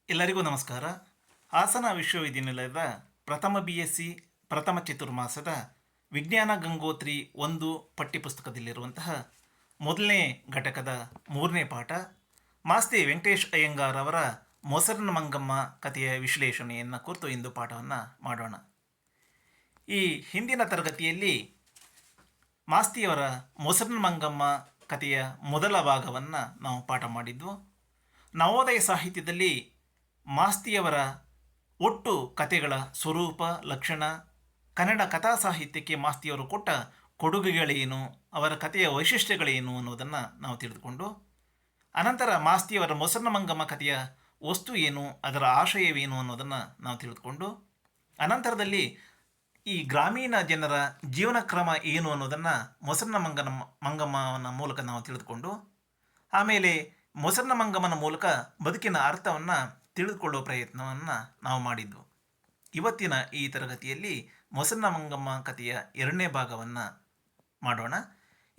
ಎಲ್ಲರಿಗೂ ನಮಸ್ಕಾರ. ಹಾಸನ ವಿಶ್ವವಿದ್ಯಾನಿಲಯದ ಪ್ರಥಮ BSc ಪ್ರಥಮ ಚತುರ್ಮಾಸದ ವಿಜ್ಞಾನ ಗಂಗೋತ್ರಿ 1 ಪಠ್ಯಪುಸ್ತಕದಲ್ಲಿರುವಂತಹ ಮೊದಲನೇ ಘಟಕದ 3ನೇ ಪಾಠ ಮಾಸ್ತಿ ವೆಂಕಟೇಶ್ ಅಯ್ಯಂಗಾರ್ ಅವರ ಮೊಸರನ ಮಂಗಮ್ಮ ಕಥೆಯ ವಿಶ್ಲೇಷಣೆಯನ್ನು ಕುರಿತು ಇಂದು ಪಾಠವನ್ನು ಮಾಡೋಣ. ಈ ಹಿಂದಿನ ತರಗತಿಯಲ್ಲಿ ಮಾಸ್ತಿಯವರ ಮೊಸರನ ಮಂಗಮ್ಮ ಕಥೆಯ ಮೊದಲ ಭಾಗವನ್ನು ನಾವು ಪಾಠ ಮಾಡಿದ್ವು. ನವೋದಯ ಸಾಹಿತ್ಯದಲ್ಲಿ ಮಾಸ್ತಿಯವರ ಒಟ್ಟು ಕಥೆಗಳ ಸ್ವರೂಪ, ಲಕ್ಷಣ, ಕನ್ನಡ ಕಥಾ ಸಾಹಿತ್ಯಕ್ಕೆ ಮಾಸ್ತಿಯವರು ಕೊಟ್ಟ ಕೊಡುಗೆಗಳೇನು, ಅವರ ಕಥೆಯ ವೈಶಿಷ್ಟ್ಯಗಳೇನು ಅನ್ನೋದನ್ನು ನಾವು ತಿಳಿದುಕೊಂಡು, ಅನಂತರ ಮಾಸ್ತಿಯವರ ಮೊಸರನ ಮಂಗಮ್ಮ ಕಥೆಯ ವಸ್ತು ಏನು, ಅದರ ಆಶಯವೇನು ಅನ್ನೋದನ್ನು ನಾವು ತಿಳಿದುಕೊಂಡು, ಅನಂತರದಲ್ಲಿ ಈ ಗ್ರಾಮೀಣ ಜನರ ಜೀವನ ಕ್ರಮ ಏನು ಅನ್ನೋದನ್ನು ಮೊಸರನ ಮಂಗಮ್ಮನ ಮೂಲಕ ನಾವು ತಿಳಿದುಕೊಂಡು, ಆಮೇಲೆ ಮೊಸರನ ಮಂಗಮ್ಮನ ಮೂಲಕ ಬದುಕಿನ ಅರ್ಥವನ್ನು ತಿಳಿದುಕೊಳ್ಳುವ ಪ್ರಯತ್ನವನ್ನು ನಾವು ಮಾಡಿದ್ವು. ಇವತ್ತಿನ ಈ ತರಗತಿಯಲ್ಲಿ ಮೊಸರನ ಮಂಗಮ್ಮ ಕಥೆಯ 2ನೇ ಭಾಗವನ್ನು ಮಾಡೋಣ.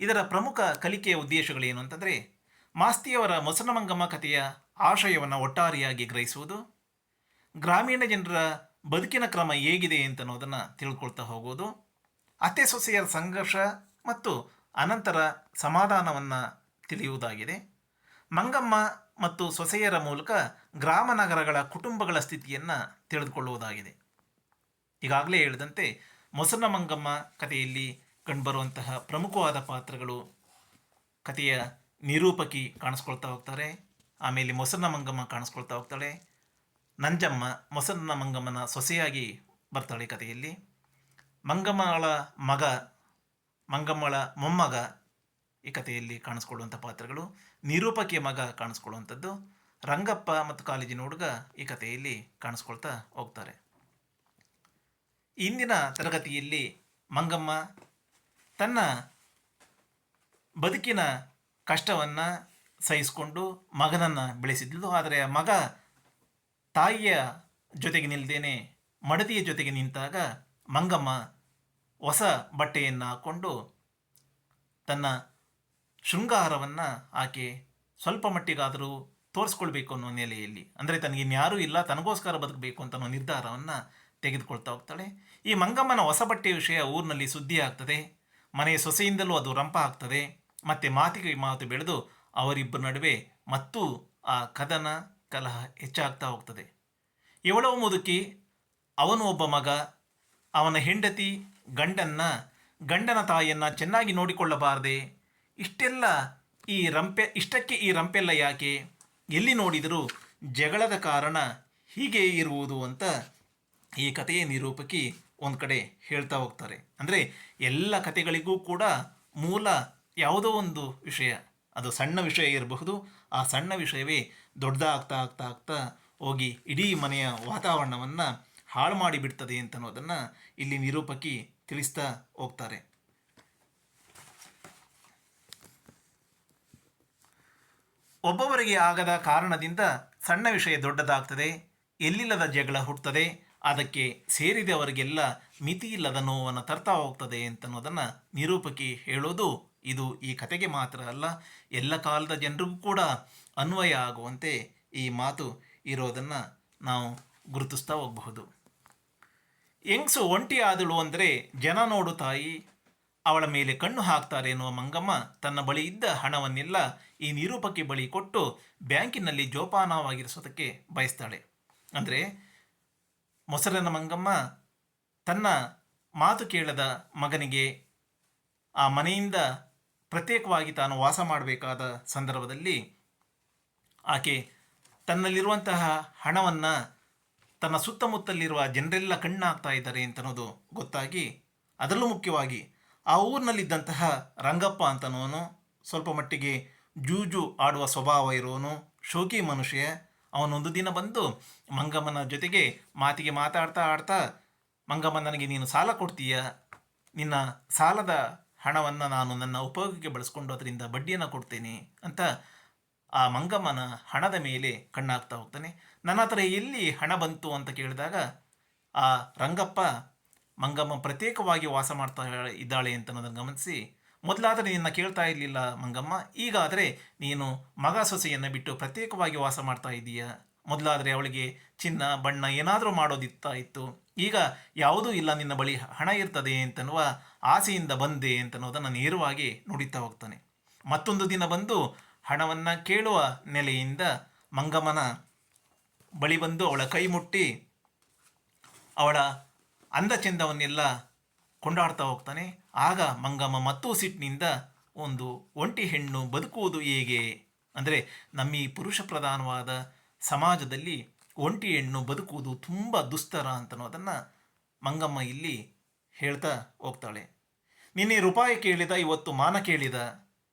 ಇದರ ಪ್ರಮುಖ ಕಲಿಕೆಯ ಉದ್ದೇಶಗಳೇನು ಅಂತಂದರೆ, ಮಾಸ್ತಿಯವರ ಮೊಸರನ ಮಂಗಮ್ಮ ಕಥೆಯ ಆಶಯವನ್ನು ಒಟ್ಟಾರೆಯಾಗಿ ಗ್ರಹಿಸುವುದು, ಗ್ರಾಮೀಣ ಜನರ ಬದುಕಿನ ಕ್ರಮ ಹೇಗಿದೆ ಅಂತ ಅನ್ನೋದನ್ನು ತಿಳ್ಕೊಳ್ತಾ ಹೋಗೋದು, ಅತ್ತೆ ಸೊಸೆಯರ ಸಂಘರ್ಷ ಮತ್ತು ಅನಂತರ ಸಮಾಧಾನವನ್ನು ತಿಳಿಯುವುದಾಗಿದೆ. ಮಂಗಮ್ಮ ಮತ್ತು ಸೊಸೆಯರ ಮೂಲಕ ಗ್ರಾಮ ನಗರಗಳ ಕುಟುಂಬಗಳ ಸ್ಥಿತಿಯನ್ನು ತಿಳಿದುಕೊಳ್ಳುವುದಾಗಿದೆ. ಈಗಾಗಲೇ ಹೇಳಿದಂತೆ ಮೊಸರನ ಮಂಗಮ್ಮ ಕಥೆಯಲ್ಲಿ ಕಂಡುಬರುವಂತಹ ಪ್ರಮುಖವಾದ ಪಾತ್ರಗಳು, ಕಥೆಯ ನಿರೂಪಕಿ ಕಾಣಿಸ್ಕೊಳ್ತಾ ಹೋಗ್ತಾರೆ, ಆಮೇಲೆ ಮೊಸರನ ಮಂಗಮ್ಮ ಕಾಣಿಸ್ಕೊಳ್ತಾ ಹೋಗ್ತಾಳೆ, ನಂಜಮ್ಮ ಮೊಸರನ ಮಂಗಮ್ಮನ ಸೊಸೆಯಾಗಿ ಬರ್ತಾಳೆ ಕಥೆಯಲ್ಲಿ, ಮಂಗಮ್ಮಳ ಮಗ, ಮಂಗಮ್ಮಳ ಮೊಮ್ಮಗ ಈ ಕಥೆಯಲ್ಲಿ ಕಾಣಿಸ್ಕೊಳ್ಳುವಂಥ ಪಾತ್ರಗಳು, ನಿರೂಪಕಿಯ ಮಗ ಕಾಣಿಸ್ಕೊಳ್ಳುವಂಥದ್ದು, ರಂಗಪ್ಪ ಮತ್ತು ಕಾಲೇಜಿನ ಹುಡುಗ ಈ ಕಥೆಯಲ್ಲಿ ಕಾಣಿಸ್ಕೊಳ್ತಾ ಹೋಗ್ತಾರೆ. ಇಂದಿನ ತರಗತಿಯಲ್ಲಿ ಮಂಗಮ್ಮ ತನ್ನ ಬದುಕಿನ ಕಷ್ಟವನ್ನು ಸಹಿಸಿಕೊಂಡು ಮಗನನ್ನು ಬೆಳೆಸಿದ್ಲು. ಆದರೆ ಆ ಮಗ ತಾಯಿಯ ಜೊತೆಗೆ ನಿಲ್ಲದೇನೆ ಮಡದಿಯ ಜೊತೆಗೆ ನಿಂತಾಗ ಮಂಗಮ್ಮ ಹೊಸ ಬಟ್ಟೆಯನ್ನು ಹಾಕ್ಕೊಂಡು ತನ್ನ ಶೃಂಗಾರವನ್ನು ಆಕೆ ಸ್ವಲ್ಪ ಮಟ್ಟಿಗಾದರೂ ತೋರಿಸ್ಕೊಳ್ಬೇಕು ಅನ್ನೋ ನೆಲೆಯಲ್ಲಿ, ಅಂದರೆ ತನಗಿನ್ಯಾರೂ ಇಲ್ಲ, ತನಗೋಸ್ಕರ ಬದುಕಬೇಕು ಅಂತ ಅನ್ನೋ ನಿರ್ಧಾರವನ್ನು ತೆಗೆದುಕೊಳ್ತಾ ಹೋಗ್ತಾಳೆ. ಈ ಮಂಗಮ್ಮನ ಹೊಸ ಬಟ್ಟೆಯ ವಿಷಯ ಊರಿನಲ್ಲಿ ಸುದ್ದಿ ಆಗ್ತದೆ, ಮನೆಯ ಸೊಸೆಯಿಂದಲೂ ಅದು ರಂಪ ಆಗ್ತದೆ, ಮತ್ತು ಮಾತಿಗೆ ಮಾತು ಬೆಳೆದು ಅವರಿಬ್ಬರ ನಡುವೆ ಮತ್ತೂ ಆ ಕದನ ಕಲಹ ಹೆಚ್ಚಾಗ್ತಾ ಹೋಗ್ತದೆ. ಇವಳೋ ಮುದುಕಿ, ಅವನು ಒಬ್ಬ ಮಗ, ಅವನ ಹೆಂಡತಿ ಗಂಡನ ತಾಯಿಯನ್ನು ಚೆನ್ನಾಗಿ ನೋಡಿಕೊಳ್ಳಬಾರದೆ, ಇಷ್ಟಕ್ಕೆ ಈ ರಂಪೆಲ್ಲ ಯಾಕೆ, ಎಲ್ಲಿ ನೋಡಿದರೂ ಜಗಳದ ಕಾರಣ ಹೀಗೆ ಇರುವುದು ಅಂತ ಈ ಕಥೆಯ ನಿರೂಪಕಿ ಒಂದು ಕಡೆ ಹೇಳ್ತಾ ಹೋಗ್ತಾರೆ. ಅಂದರೆ ಎಲ್ಲ ಕಥೆಗಳಿಗೂ ಕೂಡ ಮೂಲ ಯಾವುದೋ ಒಂದು ವಿಷಯ, ಅದು ಸಣ್ಣ ವಿಷಯ ಇರಬಹುದು, ಆ ಸಣ್ಣ ವಿಷಯವೇ ದೊಡ್ಡದಾಗ್ತಾ ಆಗ್ತಾ ಆಗ್ತಾ ಹೋಗಿ ಇಡೀ ಮನೆಯ ವಾತಾವರಣವನ್ನು ಹಾಳು ಮಾಡಿಬಿಡ್ತದೆ ಅಂತ ಅನ್ನೋದನ್ನು ಇಲ್ಲಿ ನಿರೂಪಕಿ ತಿಳಿಸ್ತಾ ಹೋಗ್ತಾರೆ. ಒಬ್ಬೊಬ್ಬರಿಗೆ ಆಗದ ಕಾರಣದಿಂದ ಸಣ್ಣ ವಿಷಯ ದೊಡ್ಡದಾಗ್ತದೆ, ಎಲ್ಲಿಲ್ಲದ ಜಗಳ ಹುಟ್ಟುತ್ತದೆ, ಅದಕ್ಕೆ ಸೇರಿದವರಿಗೆಲ್ಲ ಮಿತಿಯಿಲ್ಲದ ನೋವನ್ನು ತರ್ತಾ ಹೋಗ್ತದೆ ಅಂತ ಅನ್ನೋದನ್ನು ನಿರೂಪಕಿ ಹೇಳೋದು ಇದು ಈ ಕತೆಗೆ ಮಾತ್ರ ಅಲ್ಲ, ಎಲ್ಲ ಕಾಲದ ಜನರಿಗೂ ಕೂಡ ಅನ್ವಯ ಆಗುವಂತೆ ಈ ಮಾತು ಇರೋದನ್ನು ನಾವು ಗುರುತಿಸ್ತಾ ಹೋಗಬಹುದು. ಹೆಂಗಸು ಒಂಟಿ ಆದಳು ಅಂದರೆ ಜನ ನೋಡು ತಾಯಿ, ಅವಳ ಮೇಲೆ ಕಣ್ಣು ಹಾಕ್ತಾರೆ ಎನ್ನುವ ಮಂಗಮ್ಮ ತನ್ನ ಬಳಿ ಇದ್ದ ಹಣವನ್ನೆಲ್ಲ ಈ ನಿರೂಪಕಿ ಬಳಿ ಕೊಟ್ಟು ಬ್ಯಾಂಕಿನಲ್ಲಿ ಜೋಪಾನವಾಗಿರಿಸೋದಕ್ಕೆ ಬಯಸ್ತಾಳೆ. ಅಂದರೆ ಮೊಸರನ ಮಂಗಮ್ಮ ತನ್ನ ಮಾತು ಕೇಳದ ಮಗನಿಗೆ ಆ ಮನೆಯಿಂದ ಪ್ರತ್ಯೇಕವಾಗಿ ತಾನು ವಾಸ ಮಾಡಬೇಕಾದ ಸಂದರ್ಭದಲ್ಲಿ ಆಕೆ ತನ್ನಲ್ಲಿರುವಂತಹ ಹಣವನ್ನು ತನ್ನ ಸುತ್ತಮುತ್ತಲಿರುವ ಜನರೆಲ್ಲ ಕಣ್ಣಾಗ್ತಾ ಇದ್ದಾರೆ ಅಂತ ಅನ್ನೋದು ಗೊತ್ತಾಗಿ, ಅದರಲ್ಲೂ ಮುಖ್ಯವಾಗಿ ಆ ಊರಿನಲ್ಲಿದ್ದಂತಹ ರಂಗಪ್ಪ ಅಂತನೋನು ಸ್ವಲ್ಪ ಮಟ್ಟಿಗೆ ಜೂಜು ಆಡುವ ಸ್ವಭಾವ ಇರೋನು, ಶೋಕಿ ಮನುಷ್ಯ, ಅವನೊಂದು ದಿನ ಬಂದು ಮಂಗಮ್ಮನ ಜೊತೆಗೆ ಮಾತಿಗೆ ಮಾತಾಡ್ತಾ ಆಡ್ತಾ, ಮಂಗಮ್ಮ ನನಗೆ ನೀನು ಸಾಲ ಕೊಡ್ತೀಯ, ನಿನ್ನ ಸಾಲದ ಹಣವನ್ನು ನಾನು ನನ್ನ ಉಪಯೋಗಕ್ಕೆ ಬಳಸ್ಕೊಂಡು ಅದರಿಂದ ಬಡ್ಡಿಯನ್ನು ಕೊಡ್ತೇನೆ ಅಂತ ಆ ಮಂಗಮ್ಮನ ಹಣದ ಮೇಲೆ ಕಣ್ಣಾಗ್ತಾ ಹೋಗ್ತಾನೆ. ನನ್ನ ಹತ್ರ ಎಲ್ಲಿ ಹಣ ಬಂತು ಅಂತ ಕೇಳಿದಾಗ ಆ ರಂಗಪ್ಪ ಮಂಗಮ್ಮ ಪ್ರತ್ಯೇಕವಾಗಿ ವಾಸ ಮಾಡ್ತಾ ಇದ್ದಾಳೆ ಅಂತ ಅನ್ನೋದನ್ನು ಗಮನಿಸಿ, ಮೊದಲಾದರೆ ನಿನ್ನ ಕೇಳ್ತಾ ಇರಲಿಲ್ಲ ಮಂಗಮ್ಮ, ಈಗಾದರೆ ನೀನು ಮಗ ಸೊಸೆಯನ್ನು ಬಿಟ್ಟು ಪ್ರತ್ಯೇಕವಾಗಿ ವಾಸ ಮಾಡ್ತಾ ಇದ್ದೀಯಾ, ಮೊದಲಾದರೆ ಅವಳಿಗೆ ಚಿನ್ನ ಬಣ್ಣ ಏನಾದರೂ ಮಾಡೋದಿತ್ತಾಯಿತ್ತು. ಈಗ ಯಾವುದೂ ಇಲ್ಲ, ನಿನ್ನ ಬಳಿ ಹಣ ಇರ್ತದೆ ಅಂತನ್ನುವ ಆಸೆಯಿಂದ ಬಂದೆ ಅಂತನ್ನೋದನ್ನು ನೇರವಾಗಿ ನುಡಿತಾ ಹೋಗ್ತಾನೆ. ಮತ್ತೊಂದು ದಿನ ಬಂದು ಹಣವನ್ನು ಕೇಳುವ ನೆಲೆಯಿಂದ ಮಂಗಮ್ಮನ ಬಳಿ ಬಂದು ಅವಳ ಕೈ ಮುಟ್ಟಿ ಅವಳ ಅಂದ ಚೆಂದವನ್ನೆಲ್ಲ ಕೊಂಡಾಡ್ತಾ ಹೋಗ್ತಾನೆ. ಆಗ ಮಂಗಮ್ಮ ಮತ್ತೂ ಸಿಟ್ಟಿನಿಂದ, ಒಂದು ಒಂಟಿ ಹೆಣ್ಣು ಬದುಕುವುದು ಹೇಗೆ, ಅಂದರೆ ನಮ್ಮ ಈ ಪುರುಷ ಪ್ರಧಾನವಾದ ಸಮಾಜದಲ್ಲಿ ಒಂಟಿ ಹೆಣ್ಣು ಬದುಕುವುದು ತುಂಬ ದುಸ್ತರ ಅಂತನ್ನೋದನ್ನು ಮಂಗಮ್ಮ ಇಲ್ಲಿ ಹೇಳ್ತಾ ಹೋಗ್ತಾಳೆ. ನಿನ್ನೆ ರೂಪಾಯಿ ಕೇಳಿದ, ಇವತ್ತು ಮಾನ ಕೇಳಿದ,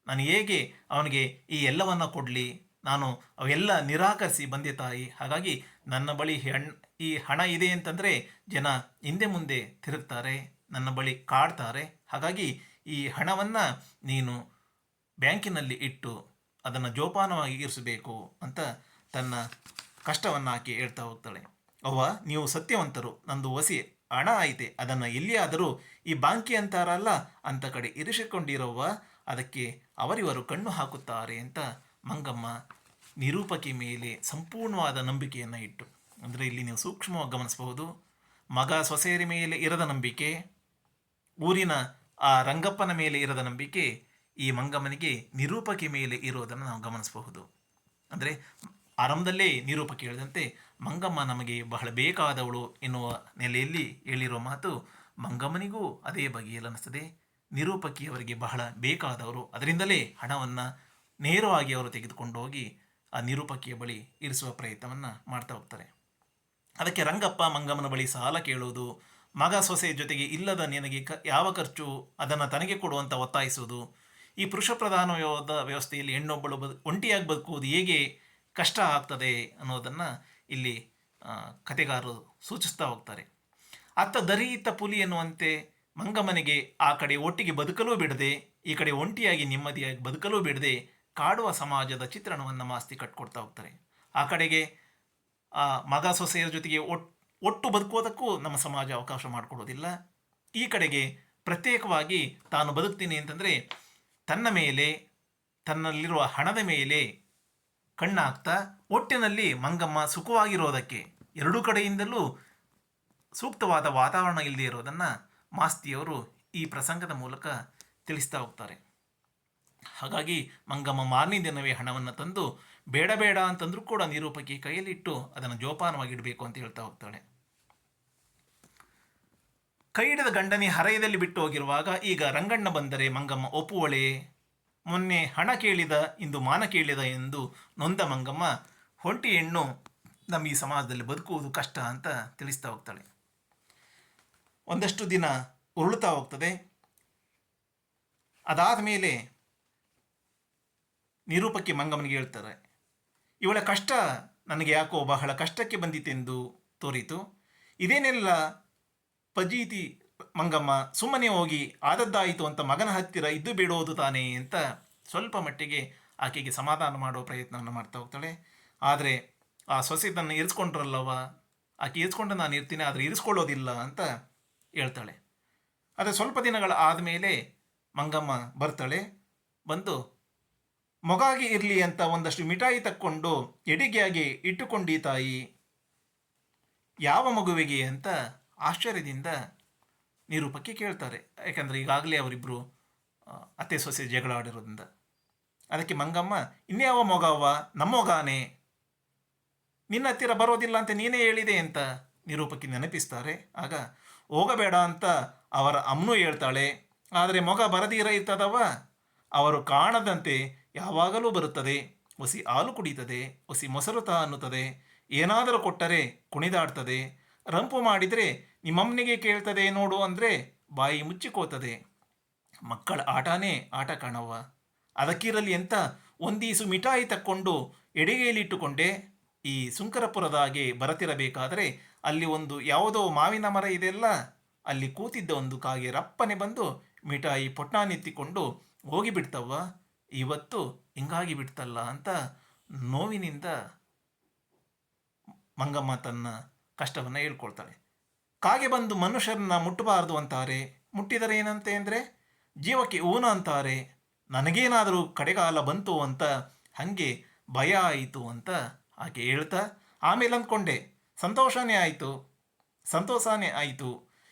ನಾನು ಹೇಗೆ ಅವನಿಗೆ ಈ ಎಲ್ಲವನ್ನ ಕೊಡಲಿ, ನಾನು ಅವೆಲ್ಲ ನಿರಾಕರಿಸಿ ಬಂದೆ ತಾಯಿ. ಹಾಗಾಗಿ ನನ್ನ ಬಳಿ ಈ ಹಣ ಇದೆ ಅಂತಂದರೆ ಜನ ಹಿಂದೆ ಮುಂದೆ ತಿರುಗ್ತಾರೆ, ನನ್ನ ಬಳಿ ಕಾಡ್ತಾರೆ. ಹಾಗಾಗಿ ಈ ಹಣವನ್ನು ನೀನು ಬ್ಯಾಂಕಿನಲ್ಲಿ ಇಟ್ಟು ಅದನ್ನು ಜೋಪಾನವಾಗಿ ಇರಿಸಬೇಕು ಅಂತ ತನ್ನ ಕಷ್ಟವನ್ನು ಆಕೆ ಹೇಳ್ತಾ ಹೋಗ್ತಾಳೆ. ಅವ್ವ, ನೀವು ಸತ್ಯವಂತರು, ನಂದು ವಸಿ ಹಣ ಐತೆ, ಅದನ್ನು ಎಲ್ಲಿಯಾದರೂ ಈ ಬಾಂಕಿ ಅಂತಾರಲ್ಲ ಅಂಥ ಕಡೆ ಇರಿಸಿಕೊಂಡಿರೋವ, ಅದಕ್ಕೆ ಅವರಿವರು ಕಣ್ಣು ಹಾಕುತ್ತಾರೆ ಅಂತ ಮಂಗಮ್ಮ ನಿರೂಪಕಿ ಮೇಲೆ ಸಂಪೂರ್ಣವಾದ ನಂಬಿಕೆಯನ್ನು ಇಟ್ಟು, ಅಂದರೆ ಇಲ್ಲಿ ನೀವು ಸೂಕ್ಷ್ಮವಾಗಿ ಗಮನಿಸಬಹುದು, ಮಗ ಸೊಸೆಯರ ಮೇಲೆ ಇರದ ನಂಬಿಕೆ, ಊರಿನ ಆ ರಂಗಪ್ಪನ ಮೇಲೆ ಇರದ ನಂಬಿಕೆ ಈ ಮಂಗಮ್ಮನಿಗೆ ನಿರೂಪಕಿ ಮೇಲೆ ಇರೋದನ್ನು ನಾವು ಗಮನಿಸಬಹುದು. ಅಂದರೆ ಆರಂಭದಲ್ಲೇ ನಿರೂಪಕಿ ಹೇಳಿದಂತೆ ಮಂಗಮ್ಮ ನಮಗೆ ಬಹಳ ಬೇಕಾದವಳು ಎನ್ನುವ ನೆಲೆಯಲ್ಲಿ ಹೇಳಿರೋ ಮಾತು ಮಂಗಮ್ಮನಿಗೂ ಅದೇ ಬಗೆಯಲ್ಲಿ ಅನ್ನಿಸ್ತದೆ. ನಿರೂಪಕಿಯವರಿಗೆ ಬಹಳ ಬೇಕಾದವರು, ಅದರಿಂದಲೇ ಹಣವನ್ನು ನೇರವಾಗಿ ಅವರು ತೆಗೆದುಕೊಂಡು ಹೋಗಿ ಆ ನಿರೂಪಕಿಯ ಬಳಿ ಇರಿಸುವ ಪ್ರಯತ್ನವನ್ನು ಮಾಡ್ತಾ ಹೋಗ್ತಾರೆ. ಅದಕ್ಕೆ ರಂಗಪ್ಪ ಮಂಗಮ್ಮನ ಬಳಿ ಸಾಲ ಕೇಳುವುದು, ಮಗ ಸೊಸೆ ಜೊತೆಗೆ ಇಲ್ಲದ ನಿನಗೆ ಯಾವ ಖರ್ಚು ಅದನ್ನು ತನಗೆ ಕೊಡುವಂಥ ಒತ್ತಾಯಿಸುವುದು, ಈ ಪುರುಷ ಪ್ರಧಾನವಾದ ವ್ಯವಸ್ಥೆಯಲ್ಲಿ ಹೆಣ್ಣೊಬ್ಬಳು ಒಂಟಿಯಾಗಿ ಬದುಕುವುದು ಹೇಗೆ ಕಷ್ಟ ಆಗ್ತದೆ ಅನ್ನೋದನ್ನು ಇಲ್ಲಿ ಕತೆಗಾರರು ಸೂಚಿಸ್ತಾ ಹೋಗ್ತಾರೆ. ಅತ್ತ ದರಿ ಇತ್ತ ಪುಲಿ ಎನ್ನುವಂತೆ ಮಂಗಮ್ಮನಿಗೆ ಆ ಕಡೆ ಒಟ್ಟಿಗೆ ಬದುಕಲೂ ಬಿಡದೆ, ಈ ಕಡೆ ಒಂಟಿಯಾಗಿ ನೆಮ್ಮದಿಯಾಗಿ ಬದುಕಲೂ ಬಿಡದೆ ಕಾಡುವ ಸಮಾಜದ ಚಿತ್ರಣವನ್ನು ಮಾಸ್ತಿ ಕಟ್ಕೊಡ್ತಾ ಹೋಗ್ತಾರೆ. ಆ ಕಡೆಗೆ ಆ ಮಗ ಸೊಸೆಯರ ಜೊತೆಗೆ ಒಟ್ಟು ಬದುಕೋದಕ್ಕೂ ನಮ್ಮ ಸಮಾಜ ಅವಕಾಶ ಮಾಡಿಕೊಡೋದಿಲ್ಲ. ಈ ಕಡೆಗೆ ಪ್ರತ್ಯೇಕವಾಗಿ ತಾನು ಬದುಕ್ತೀನಿ ಅಂತಂದರೆ ತನ್ನ ಮೇಲೆ, ತನ್ನಲ್ಲಿರುವ ಹಣದ ಮೇಲೆ ಕಣ್ಣಾಗ್ತಾ ಒಟ್ಟಿನಲ್ಲಿ ಮಂಗಮ್ಮ ಸುಖವಾಗಿರೋದಕ್ಕೆ ಎರಡೂ ಕಡೆಯಿಂದಲೂ ಸೂಕ್ತವಾದ ವಾತಾವರಣ ಇಲ್ಲದೆ ಇರೋದನ್ನು ಮಾಸ್ತಿಯವರು ಈ ಪ್ರಸಂಗದ ಮೂಲಕ ತಿಳಿಸ್ತಾ ಹೋಗ್ತಾರೆ. ಹಾಗಾಗಿ ಮಂಗಮ್ಮ ಮಾರನೇ ದಿನವೇ ಹಣವನ್ನು ತಂದು ಬೇಡ ಬೇಡ ಅಂತಂದ್ರೂ ಕೂಡ ನಿರೂಪಕಿ ಕೈಯಲ್ಲಿಟ್ಟು ಅದನ್ನು ಜೋಪಾನವಾಗಿ ಇಡಬೇಕು ಅಂತ ಹೇಳ್ತಾ ಹೋಗ್ತಾಳೆ. ಕೈ ಹಿಡಿದ ಗಂಡನೇ ಹರೆಯದಲ್ಲಿ ಬಿಟ್ಟು ಹೋಗಿರುವಾಗ ಈಗ ರಂಗಣ್ಣ ಬಂದರೆ ಮಂಗಮ್ಮ ಒಪ್ಪುವಳೆ, ಮೊನ್ನೆ ಹಣ ಕೇಳಿದ ಇಂದು ಮಾನ ಕೇಳಿದ ಎಂದು ನೊಂದ ಮಂಗಮ್ಮ ಒಂಟಿ ಹೆಣ್ಣು ನಮ್ಮ ಈ ಸಮಾಜದಲ್ಲಿ ಬದುಕುವುದು ಕಷ್ಟ ಅಂತ ತಿಳಿಸ್ತಾ ಹೋಗ್ತಾಳೆ. ಒಂದಷ್ಟು ದಿನ ಉರುಳುತ್ತಾ ಹೋಗ್ತದೆ. ಅದಾದ ಮೇಲೆ ನಿರೂಪಕಿ ಮಂಗಮ್ಮನಿಗೆ ಹೇಳ್ತಾರೆ, ಇವಳ ಕಷ್ಟ ನನಗೆ ಯಾಕೋ ಬಹಳ ಕಷ್ಟಕ್ಕೆ ಬಂದಿತೆಂದು ತೋರಿತು, ಇದೇನೆಲ್ಲ ಪಜೀತಿ ಮಂಗಮ್ಮ, ಸುಮ್ಮನೆ ಹೋಗಿ ಆದದ್ದಾಯಿತು ಅಂತ ಮಗನ ಹತ್ತಿರ ಇದ್ದು ಬಿಡೋದು ತಾನೇ ಅಂತ ಸ್ವಲ್ಪ ಮಟ್ಟಿಗೆ ಆಕೆಗೆ ಸಮಾಧಾನ ಮಾಡುವ ಪ್ರಯತ್ನವನ್ನು ಮಾಡ್ತಾ ಹೋಗ್ತಾಳೆ. ಆದರೆ ಆ ಸೊಸೆ ತನ್ನ ಇರಿಸ್ಕೊಂಡ್ರಲ್ಲವ, ಆಕೆ ಇರಿಸ್ಕೊಂಡು ನಾನು ಇರ್ತೀನಿ ಆದರೆ ಇರಿಸ್ಕೊಳ್ಳೋದಿಲ್ಲ ಅಂತ ಹೇಳ್ತಾಳೆ. ಆದರೆ ಸ್ವಲ್ಪ ದಿನಗಳ ಆದಮೇಲೆ ಮಂಗಮ್ಮ ಬರ್ತಾಳೆ. ಬಂದು ಮೊಗಾಗಿ ಇರಲಿ ಅಂತ ಒಂದಷ್ಟು ಮಿಠಾಯಿ ತಕ್ಕೊಂಡು ಎಡಿಗೆಯಾಗಿ ಇಟ್ಟುಕೊಂಡಿ ತಾಯಿ, ಯಾವ ಮಗುವಿಗೆ ಅಂತ ಆಶ್ಚರ್ಯದಿಂದ ನಿರೂಪಕಿ ಕೇಳ್ತಾರೆ. ಯಾಕಂದರೆ ಈಗಾಗಲೇ ಅವರಿಬ್ಬರು ಅತ್ತೆ ಸೊಸೆ ಜಗಳ ಆಡಿರೋದ್ರಿಂದ. ಅದಕ್ಕೆ ಮಂಗಮ್ಮ, ಇನ್ಯಾವ ಮೊಗವ್ವ, ನಮ್ಮ ಮೊಗಾನೆ, ನಿನ್ನ ಹತ್ತಿರ ಬರೋದಿಲ್ಲ ಅಂತ ನೀನೇ ಹೇಳಿದೆ ಅಂತ ನಿರೂಪಕಿ ನೆನಪಿಸ್ತಾರೆ. ಆಗ ಹೋಗಬೇಡ ಅಂತ ಅವರ ಅಮ್ಮನೂ ಹೇಳ್ತಾಳೆ. ಆದರೆ ಮೊಗ ಬರದಿರ ಇರ್ತದವ, ಅವರು ಕಾಣದಂತೆ ಯಾವಾಗಲೂ ಬರುತ್ತದೆ, ಒಸಿ ಹಾಲು ಕುಡಿತದೆ, ಒಸಿ ಮೊಸರು ತಾ ಅನ್ನುತ್ತದೆ, ಏನಾದರೂ ಕೊಟ್ಟರೆ ಕುಣಿದಾಡ್ತದೆ, ರಂಪು ಮಾಡಿದರೆ ನಿಮ್ಮಮ್ಮನಿಗೆ ಕೇಳ್ತದೆ ನೋಡು ಅಂದರೆ ಬಾಯಿ ಮುಚ್ಚಿಕೋತದೆ, ಮಕ್ಕಳ ಆಟನೇ ಆಟ ಕಾಣವ್ವ, ಅದಕ್ಕಿರಲಿ ಅಂತ ಒಂದೀಸು ಮಿಠಾಯಿ ತಕ್ಕೊಂಡು ಎಡೆಗೆಯಲ್ಲಿಟ್ಟುಕೊಂಡೆ, ಈ ಸುಂಕರಪುರದಾಗೆ ಬರತಿರಬೇಕಾದರೆ ಅಲ್ಲಿ ಒಂದು ಯಾವುದೋ ಮಾವಿನ ಮರ ಇದೆಯಲ್ಲ, ಅಲ್ಲಿ ಕೂತಿದ್ದ ಒಂದು ಕಾಗೆ ರಪ್ಪನೆ ಬಂದು ಮಿಠಾಯಿ ಪೊಟ್ನಾನೆತ್ತಿಕೊಂಡು ಹೋಗಿಬಿಡ್ತವ್ವ, ಇವತ್ತು ಹಿಂಗಾಗಿ ಬಿಡ್ತಲ್ಲ ಅಂತ ನೋವಿನಿಂದ ಮಂಗಮ್ಮ ತನ್ನ ಕಷ್ಟವನ್ನು ಹೇಳ್ಕೊಳ್ತಾಳೆ. ಕಾಗೆ ಬಂದು ಮನುಷ್ಯರನ್ನ ಮುಟ್ಟಬಾರದು ಅಂತಾರೆ, ಮುಟ್ಟಿದರೆ ಏನಂತೆ ಅಂದರೆ ಜೀವಕ್ಕೆ ಊನ ಅಂತಾರೆ, ನನಗೇನಾದರೂ ಕಡೆಗಾಲ ಬಂತು ಅಂತ ಹಾಗೆ ಭಯ ಆಯಿತು ಅಂತ ಆಕೆ ಹೇಳ್ತಾ ಆಮೇಲೆ ಅಂದ್ಕೊಂಡೆ ಸಂತೋಷನೇ ಆಯಿತು, ಸಂತೋಷನೇ ಆಯಿತು,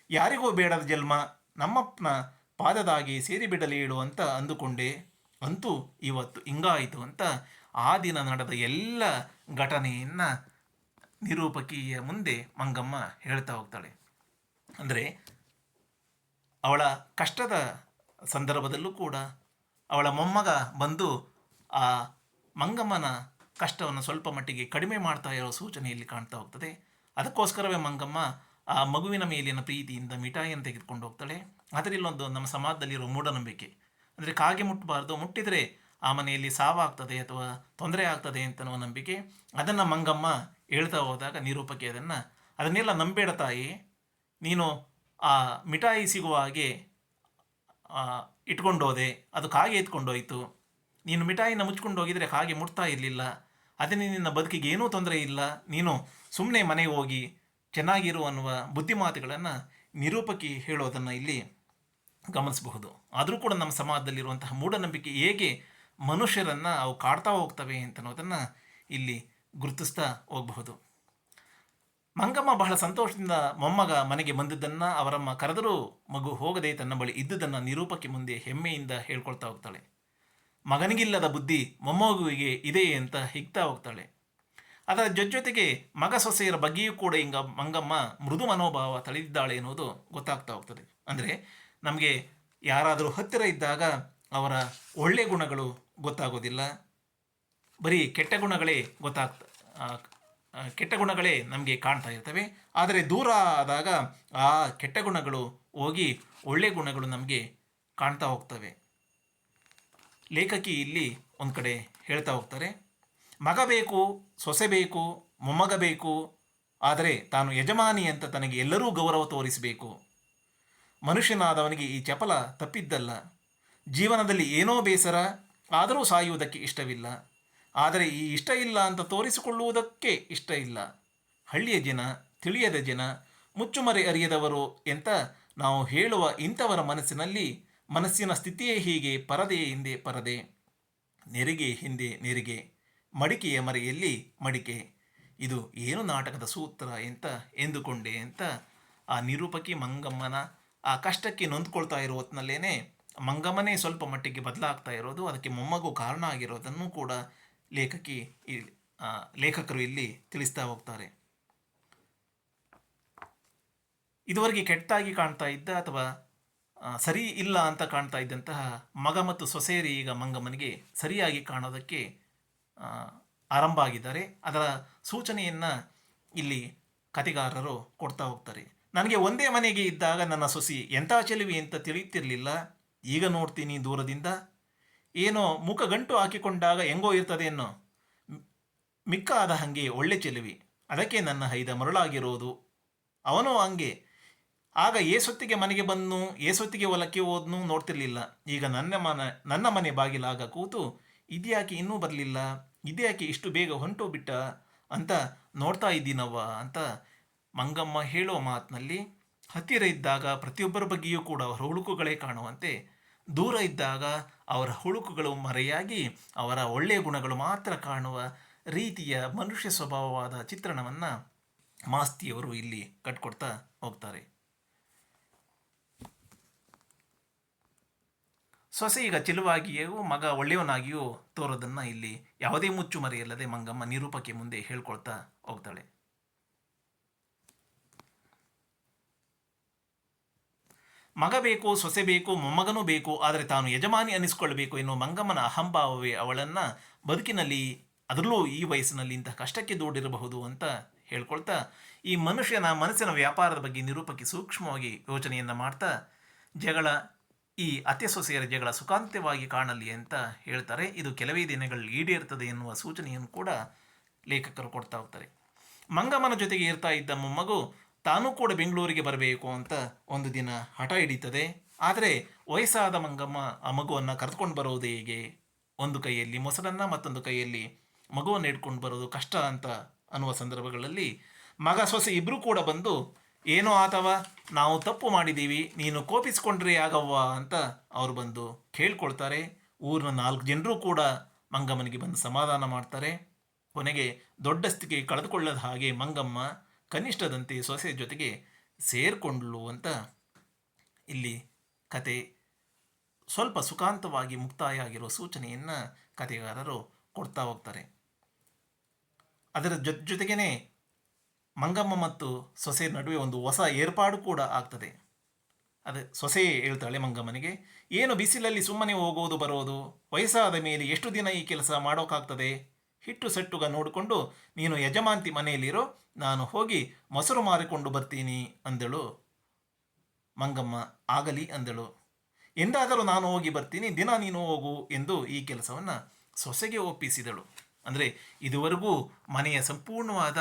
ಯಾರಿಗೂ ಬೇಡದ ಜನ್ಮ ನಮ್ಮಪ್ಪನ ಪಾದದಾಗಿ ಸೇರಿಬಿಡಲಿ ಹೇಳು ಅಂತ ಅಂದುಕೊಂಡೆ. ಅಂತೂ ಇವತ್ತು ಹಿಂಗಾಯಿತು ಅಂತ ಆ ದಿನ ನಡೆದ ಎಲ್ಲ ಘಟನೆಯನ್ನು ನಿರೂಪಕಿಯ ಮುಂದೆ ಮಂಗಮ್ಮ ಹೇಳ್ತಾ ಹೋಗ್ತಾಳೆ. ಅಂದರೆ ಅವಳ ಕಷ್ಟದ ಸಂದರ್ಭದಲ್ಲೂ ಕೂಡ ಅವಳ ಮೊಮ್ಮಗ ಬಂದು ಆ ಮಂಗಮ್ಮನ ಕಷ್ಟವನ್ನು ಸ್ವಲ್ಪ ಮಟ್ಟಿಗೆ ಕಡಿಮೆ ಮಾಡ್ತಾ ಇರೋ ಸೂಚನೆಯಲ್ಲಿ ಕಾಣ್ತಾ ಹೋಗ್ತದೆ. ಅದಕ್ಕೋಸ್ಕರವೇ ಮಂಗಮ್ಮ ಆ ಮಗುವಿನ ಮೇಲಿನ ಪ್ರೀತಿಯಿಂದ ಮಿಠಾಯಿಯನ್ನು ತೆಗೆದುಕೊಂಡು ಹೋಗ್ತಾಳೆ. ಆದರೆ ಇಲ್ಲೊಂದು ನಮ್ಮ ಸಮಾಜದಲ್ಲಿರೋ ಮೂಢನಂಬಿಕೆ, ಅಂದರೆ ಕಾಗೆ ಮುಟ್ಟಬಾರ್ದು, ಮುಟ್ಟಿದರೆ ಆ ಮನೆಯಲ್ಲಿ ಸಾವಾಗ್ತದೆ ಅಥವಾ ತೊಂದರೆ ಆಗ್ತದೆ ಅಂತನೋ ನಂಬಿಕೆ. ಅದನ್ನು ಮಂಗಮ್ಮ ಹೇಳ್ತಾ ಹೋದಾಗ ನಿರೂಪಕಿ ಅದನ್ನೆಲ್ಲ ನಂಬೇಡ ತಾಯಿ, ನೀನು ಆ ಮಿಠಾಯಿ ಸಿಗುವ ಹಾಗೆ ಇಟ್ಕೊಂಡೋದೆ, ಅದು ಕಾಗೆ ಎತ್ಕೊಂಡೋಯ್ತು. ನೀನು ಮಿಠಾಯಿನ ಮುಚ್ಕೊಂಡು ಹೋಗಿದರೆ ಕಾಗೆ ಮುಟ್ತಾ ಇರಲಿಲ್ಲ. ಅದನ್ನೇ ನಿನ್ನ ಬದುಕಿಗೆ ಏನೂ ತೊಂದರೆ ಇಲ್ಲ, ನೀನು ಸುಮ್ಮನೆ ಮನೆಗೆ ಹೋಗಿ ಚೆನ್ನಾಗಿರು ಅನ್ನುವ ಬುದ್ಧಿಮಾತುಗಳನ್ನು ನಿರೂಪಕಿ ಹೇಳೋದನ್ನು ಇಲ್ಲಿ ಗಮನಿಸಬಹುದು. ಆದರೂ ಕೂಡ ನಮ್ಮ ಸಮಾಜದಲ್ಲಿರುವಂತಹ ಮೂಢನಂಬಿಕೆ ಹೇಗೆ ಮನುಷ್ಯರನ್ನು ಅವು ಕಾಡ್ತಾ ಹೋಗ್ತವೆ ಅಂತನ್ನೋದನ್ನು ಇಲ್ಲಿ ಗುರುತಿಸ್ತಾ ಹೋಗಬಹುದು. ಮಂಗಮ್ಮ ಬಹಳ ಸಂತೋಷದಿಂದ ಮೊಮ್ಮಗ ಮನೆಗೆ ಬಂದಿದ್ದನ್ನು, ಅವರಮ್ಮ ಕರೆದರೂ ಮಗು ಹೋಗದೆ ತನ್ನ ಬಳಿ ಇದ್ದುದನ್ನು ನಿರೂಪಕಿ ಮುಂದೆ ಹೆಮ್ಮೆಯಿಂದ ಹೇಳ್ಕೊಳ್ತಾ ಹೋಗ್ತಾಳೆ. ಮಗನಿಗಿಲ್ಲದ ಬುದ್ಧಿ ಮೊಮ್ಮಗುವಿಗೆ ಇದೆ ಅಂತ ಹಿಗ್ತಾ ಹೋಗ್ತಾಳೆ. ಅದರ ಜೊತೆಗೆ ಮಗ ಸೊಸೆಯರ ಬಗ್ಗೆಯೂ ಕೂಡ ಹಿಂಗ ಮಂಗಮ್ಮ ಮೃದು ಮನೋಭಾವ ತಳೆದಿದ್ದಾಳೆ ಎನ್ನುವುದು ಗೊತ್ತಾಗ್ತಾ ಹೋಗ್ತದೆ. ಅಂದರೆ ನಮಗೆ ಯಾರಾದರೂ ಹತ್ತಿರ ಇದ್ದಾಗ ಅವರ ಒಳ್ಳೆಯ ಗುಣಗಳು ಗೊತ್ತಾಗೋದಿಲ್ಲ, ಬರೀ ಕೆಟ್ಟ ಗುಣಗಳೇ ಕೆಟ್ಟ ಗುಣಗಳೇ ನಮಗೆ ಕಾಣ್ತಾ ಇರ್ತವೆ. ಆದರೆ ದೂರ ಆದಾಗ ಆ ಕೆಟ್ಟ ಗುಣಗಳು ಹೋಗಿ ಒಳ್ಳೆಯ ಗುಣಗಳು ನಮಗೆ ಕಾಣ್ತಾ ಹೋಗ್ತವೆ. ಲೇಖಕಿ ಇಲ್ಲಿ ಒಂದು ಕಡೆ ಹೇಳ್ತಾ ಹೋಗ್ತಾರೆ, ಮಗ ಬೇಕು, ಸೊಸೆ ಬೇಕು, ಮೊಮ್ಮಗ ಬೇಕು, ಆದರೆ ತಾನು ಯಜಮಾನಿ ಅಂತ ತನಗೆ ಎಲ್ಲರೂ ಗೌರವ ತೋರಿಸಬೇಕು. ಮನುಷ್ಯನಾದವನಿಗೆ ಈ ಚಪಲ ತಪ್ಪಿದ್ದಲ್ಲ. ಜೀವನದಲ್ಲಿ ಏನೋ ಬೇಸರ, ಆದರೂ ಸಾಯುವುದಕ್ಕೆ ಇಷ್ಟವಿಲ್ಲ. ಆದರೆ ಈ ಇಷ್ಟ ಇಲ್ಲ ಅಂತ ತೋರಿಸಿಕೊಳ್ಳುವುದಕ್ಕೆ ಇಷ್ಟ ಇಲ್ಲ. ಹಳ್ಳಿಯ ಜನ, ತಿಳಿಯದ ಜನ, ಮುಚ್ಚುಮರೆ ಅರಿಯದವರು ಅಂತ ನಾವು ಹೇಳುವ ಇಂಥವರ ಮನಸ್ಸಿನ ಸ್ಥಿತಿಯೇ ಹೀಗೆ. ಪರದೆಯ ಹಿಂದೆ ಪರದೆ, ನೆರಿಗೆ ಹಿಂದೆ ನೆರಿಗೆ, ಮಡಿಕೆಯ ಮರೆಯಲ್ಲಿ ಮಡಿಕೆ. ಇದು ಏನು ನಾಟಕದ ಸೂತ್ರ ಎಂದುಕೊಂಡೆ ಅಂತ ಆ ನಿರೂಪಕಿ ಮಂಗಮ್ಮನ ಆ ಕಷ್ಟಕ್ಕೆ ನೊಂದ್ಕೊಳ್ತಾ ಇರೋ ಹೊತ್ತಿನಲ್ಲೇ ಮಂಗಮ್ಮನೇ ಸ್ವಲ್ಪ ಮಟ್ಟಿಗೆ ಬದಲಾಗ್ತಾ ಇರೋದು, ಅದಕ್ಕೆ ಮೊಮ್ಮಗು ಕಾರಣ ಆಗಿರೋದನ್ನು ಕೂಡ ಲೇಖಕರು ಇಲ್ಲಿ ತಿಳಿಸ್ತಾ ಹೋಗ್ತಾರೆ. ಇದುವರೆಗೆ ಕೆಟ್ಟಾಗಿ ಕಾಣ್ತಾ ಇದ್ದ ಅಥವಾ ಸರಿ ಇಲ್ಲ ಅಂತ ಕಾಣ್ತಾ ಇದ್ದಂತಹ ಮಗ ಮತ್ತು ಸೊಸೆಯರಿ ಈಗ ಮಂಗಮ್ಮನಿಗೆ ಸರಿಯಾಗಿ ಕಾಣೋದಕ್ಕೆ ಆರಂಭ ಆಗಿದ್ದಾರೆ. ಅದರ ಸೂಚನೆಯನ್ನು ಇಲ್ಲಿ ಕಥೆಗಾರರು ಕೊಡ್ತಾ ಹೋಗ್ತಾರೆ. ನನಗೆ ಒಂದೇ ಮನೆಗೆ ಇದ್ದಾಗ ನನ್ನ ಸೊಸಿ ಎಂಥ ಚೆಲುವಿ ಅಂತ ತಿಳಿಯುತ್ತಿರಲಿಲ್ಲ. ಈಗ ನೋಡ್ತೀನಿ ದೂರದಿಂದ, ಏನೋ ಮುಖ ಗಂಟು ಹಾಕಿಕೊಂಡಾಗ ಹೆಂಗೋ ಇರ್ತದೆ ಅನ್ನೋ ಮಿಕ್ಕ ಆದ ಹಾಗೆ ಒಳ್ಳೆ ಚೆಲುವಿ. ಅದಕ್ಕೆ ನನ್ನ ಹೈದ ಮರಳಾಗಿರೋದು. ಅವನು ಹಂಗೆ. ಆಗ ಏಸೊತ್ತಿಗೆ ಮನೆಗೆ ಬಂದು ಏಸೊತ್ತಿಗೆ ಹೊಲಕ್ಕೆ ಹೋದ್ನು ನೋಡ್ತಿರ್ಲಿಲ್ಲ. ಈಗ ನನ್ನ ಮನೆ ಬಾಗಿಲಾಗ ಕೂತು ಇದ್ಯಾಕೆ ಇನ್ನೂ ಬರಲಿಲ್ಲ, ಇದ್ಯಾಕೆ ಇಷ್ಟು ಬೇಗ ಹೊಂಟು ಬಿಟ್ಟ ಅಂತ ನೋಡ್ತಾ ಇದ್ದೀನವ್ವ ಅಂತ ಮಂಗಮ್ಮ ಹೇಳೋ ಮಾತಿನಲ್ಲಿ ಹತ್ತಿರ ಇದ್ದಾಗ ಪ್ರತಿಯೊಬ್ಬರ ಬಗ್ಗೆಯೂ ಕೂಡ ಅವರ ಹುಳುಕುಗಳೇ ಕಾಣುವಂತೆ, ದೂರ ಇದ್ದಾಗ ಅವರ ಹುಳುಕುಗಳು ಮರೆಯಾಗಿ ಅವರ ಒಳ್ಳೆಯ ಗುಣಗಳು ಮಾತ್ರ ಕಾಣುವ ರೀತಿಯ ಮನುಷ್ಯ ಸ್ವಭಾವವಾದ ಚಿತ್ರಣವನ್ನು ಮಾಸ್ತಿಯವರು ಇಲ್ಲಿ ಕಟ್ಕೊಡ್ತಾ ಹೋಗ್ತಾರೆ. ಸೊಸೆ ಈಗ ಚೆಲುವಾಗಿಯೂ ಮಗ ಒಳ್ಳೆಯವನಾಗಿಯೂ ತೋರೋದನ್ನು ಇಲ್ಲಿ ಯಾವುದೇ ಮುಚ್ಚುಮರೆಯಲ್ಲದೆ ಮಂಗಮ್ಮ ನಿರೂಪಕ್ಕೆ ಮುಂದೆ ಹೇಳ್ಕೊಳ್ತಾ ಹೋಗ್ತಾಳೆ. ಮಗ ಬೇಕು, ಸೊಸೆ ಬೇಕು, ಮೊಮ್ಮಗನೂ ಬೇಕು, ಆದರೆ ತಾನು ಯಜಮಾನಿ ಅನ್ನಿಸ್ಕೊಳ್ಬೇಕು ಎನ್ನುವ ಮಂಗಮ್ಮನ ಅಹಂಭಾವವೇ ಅವಳನ್ನು ಬದುಕಿನಲ್ಲಿ, ಅದರಲ್ಲೂ ಈ ವಯಸ್ಸಿನಲ್ಲಿ ಇಂತಹ ಕಷ್ಟಕ್ಕೆ ದೂಡಿರಬಹುದು ಅಂತ ಹೇಳ್ಕೊಳ್ತಾ ಈ ಮನುಷ್ಯನ ಮನಸ್ಸಿನ ವ್ಯಾಪಾರದ ಬಗ್ಗೆ ನಿರೂಪಕ್ಕೆ ಸೂಕ್ಷ್ಮವಾಗಿ ಯೋಚನೆಯನ್ನು ಮಾಡ್ತಾ ಈ ಅತ್ತೆ ಸೊಸೆಯರ ಜಗಳ ಸುಖಾಂತ್ಯವಾಗಿ ಕಾಣಲಿ ಅಂತ ಹೇಳ್ತಾರೆ. ಇದು ಕೆಲವೇ ದಿನಗಳಲ್ಲಿ ಈಡೇರ್ತದೆ ಎನ್ನುವ ಸೂಚನೆಯನ್ನು ಕೂಡ ಲೇಖಕರು ಕೊಡ್ತಾ ಹೋಗ್ತಾರೆ. ಮಂಗಮ್ಮನ ಜೊತೆಗೆ ಇರ್ತಾ ಇದ್ದ ಮೊಮ್ಮಗು ತಾನೂ ಕೂಡ ಬೆಂಗಳೂರಿಗೆ ಬರಬೇಕು ಅಂತ ಒಂದು ದಿನ ಹಠ ಹಿಡಿತದೆ. ಆದರೆ ವಯಸ್ಸಾದ ಮಂಗಮ್ಮ ಆ ಮಗುವನ್ನು ಕರೆದುಕೊಂಡು ಬರೋದು ಹೇಗೆ? ಒಂದು ಕೈಯಲ್ಲಿ ಮೊಸರನ್ನು ಮತ್ತೊಂದು ಕೈಯಲ್ಲಿ ಮಗುವನ್ನು ಹಿಡ್ಕೊಂಡು ಬರೋದು ಕಷ್ಟ ಅಂತ ಅನ್ನುವ ಸಂದರ್ಭಗಳಲ್ಲಿ ಮಗ ಸೊಸೆ ಇಬ್ಬರೂ ಕೂಡ ಬಂದು, ಏನೋ ಆತವ, ನಾವು ತಪ್ಪು ಮಾಡಿದ್ದೀವಿ, ನೀನು ಕೋಪಿಸ್ಕೊಂಡ್ರೆ ಆಗವ್ವ ಅಂತ ಅವರು ಬಂದು ಕೇಳ್ಕೊಳ್ತಾರೆ. ಊರಿನ 4 ಜನರು ಕೂಡ ಮಂಗಮ್ಮನಿಗೆ ಬಂದು ಸಮಾಧಾನ ಮಾಡ್ತಾರೆ. ಕೊನೆಗೆ ದೊಡ್ಡಸ್ತಿಗೆ ಕಳೆದುಕೊಳ್ಳದ ಹಾಗೆ ಮಂಗಮ್ಮ ಕನಿಷ್ಠದಂತೆ ಸೊಸೆ ಜೊತೆಗೆ ಸೇರ್ಕೊಂಡ್ಳು ಅಂತ ಇಲ್ಲಿ ಕತೆ ಸ್ವಲ್ಪ ಸುಖಾಂತವಾಗಿ ಮುಕ್ತಾಯ ಆಗಿರೋ ಸೂಚನೆಯನ್ನು ಕತೆಗಾರರು ಕೊಡ್ತಾ ಹೋಗ್ತಾರೆ. ಅದರ ಜೊತೆಗೇ ಮಂಗಮ್ಮ ಮತ್ತು ಸೊಸೆ ನಡುವೆ ಒಂದು ಹೊಸ ಏರ್ಪಾಡು ಕೂಡ ಆಗ್ತದೆ. ಅದೇ ಸೊಸೆ ಹೇಳ್ತಾಳೆ ಮಂಗಮ್ಮನಿಗೆ, ಏನು ಬಿಸಿಲಲ್ಲಿ ಸುಮ್ಮನೆ ಹೋಗೋದು ಬರೋದು, ವಯಸ್ಸಾದ ಮೇಲೆ ಎಷ್ಟು ದಿನ ಈ ಕೆಲಸ ಮಾಡೋಕ್ಕಾಗ್ತದೆ, ಹಿಟ್ಟು ಸೆಟ್ಟುಗ ನೋಡಿಕೊಂಡು ನೀನು ಯಜಮಾಂತಿ ಮನೆಯಲ್ಲಿರೋ, ನಾನು ಹೋಗಿ ಮೊಸರು ಮಾರಿಕೊಂಡು ಬರ್ತೀನಿ ಅಂದಳು ಮಂಗಮ್ಮ. ಆಗಲಿ ಅಂದಳು. ಎಂದಾದರೂ ನಾನು ಹೋಗಿ ಬರ್ತೀನಿ, ದಿನ ನೀನು ಹೋಗು ಎಂದು ಈ ಕೆಲಸವನ್ನು ಸೊಸೆಗೆ ಒಪ್ಪಿಸಿದಳು. ಅಂದರೆ ಇದುವರೆಗೂ ಮನೆಯ ಸಂಪೂರ್ಣವಾದ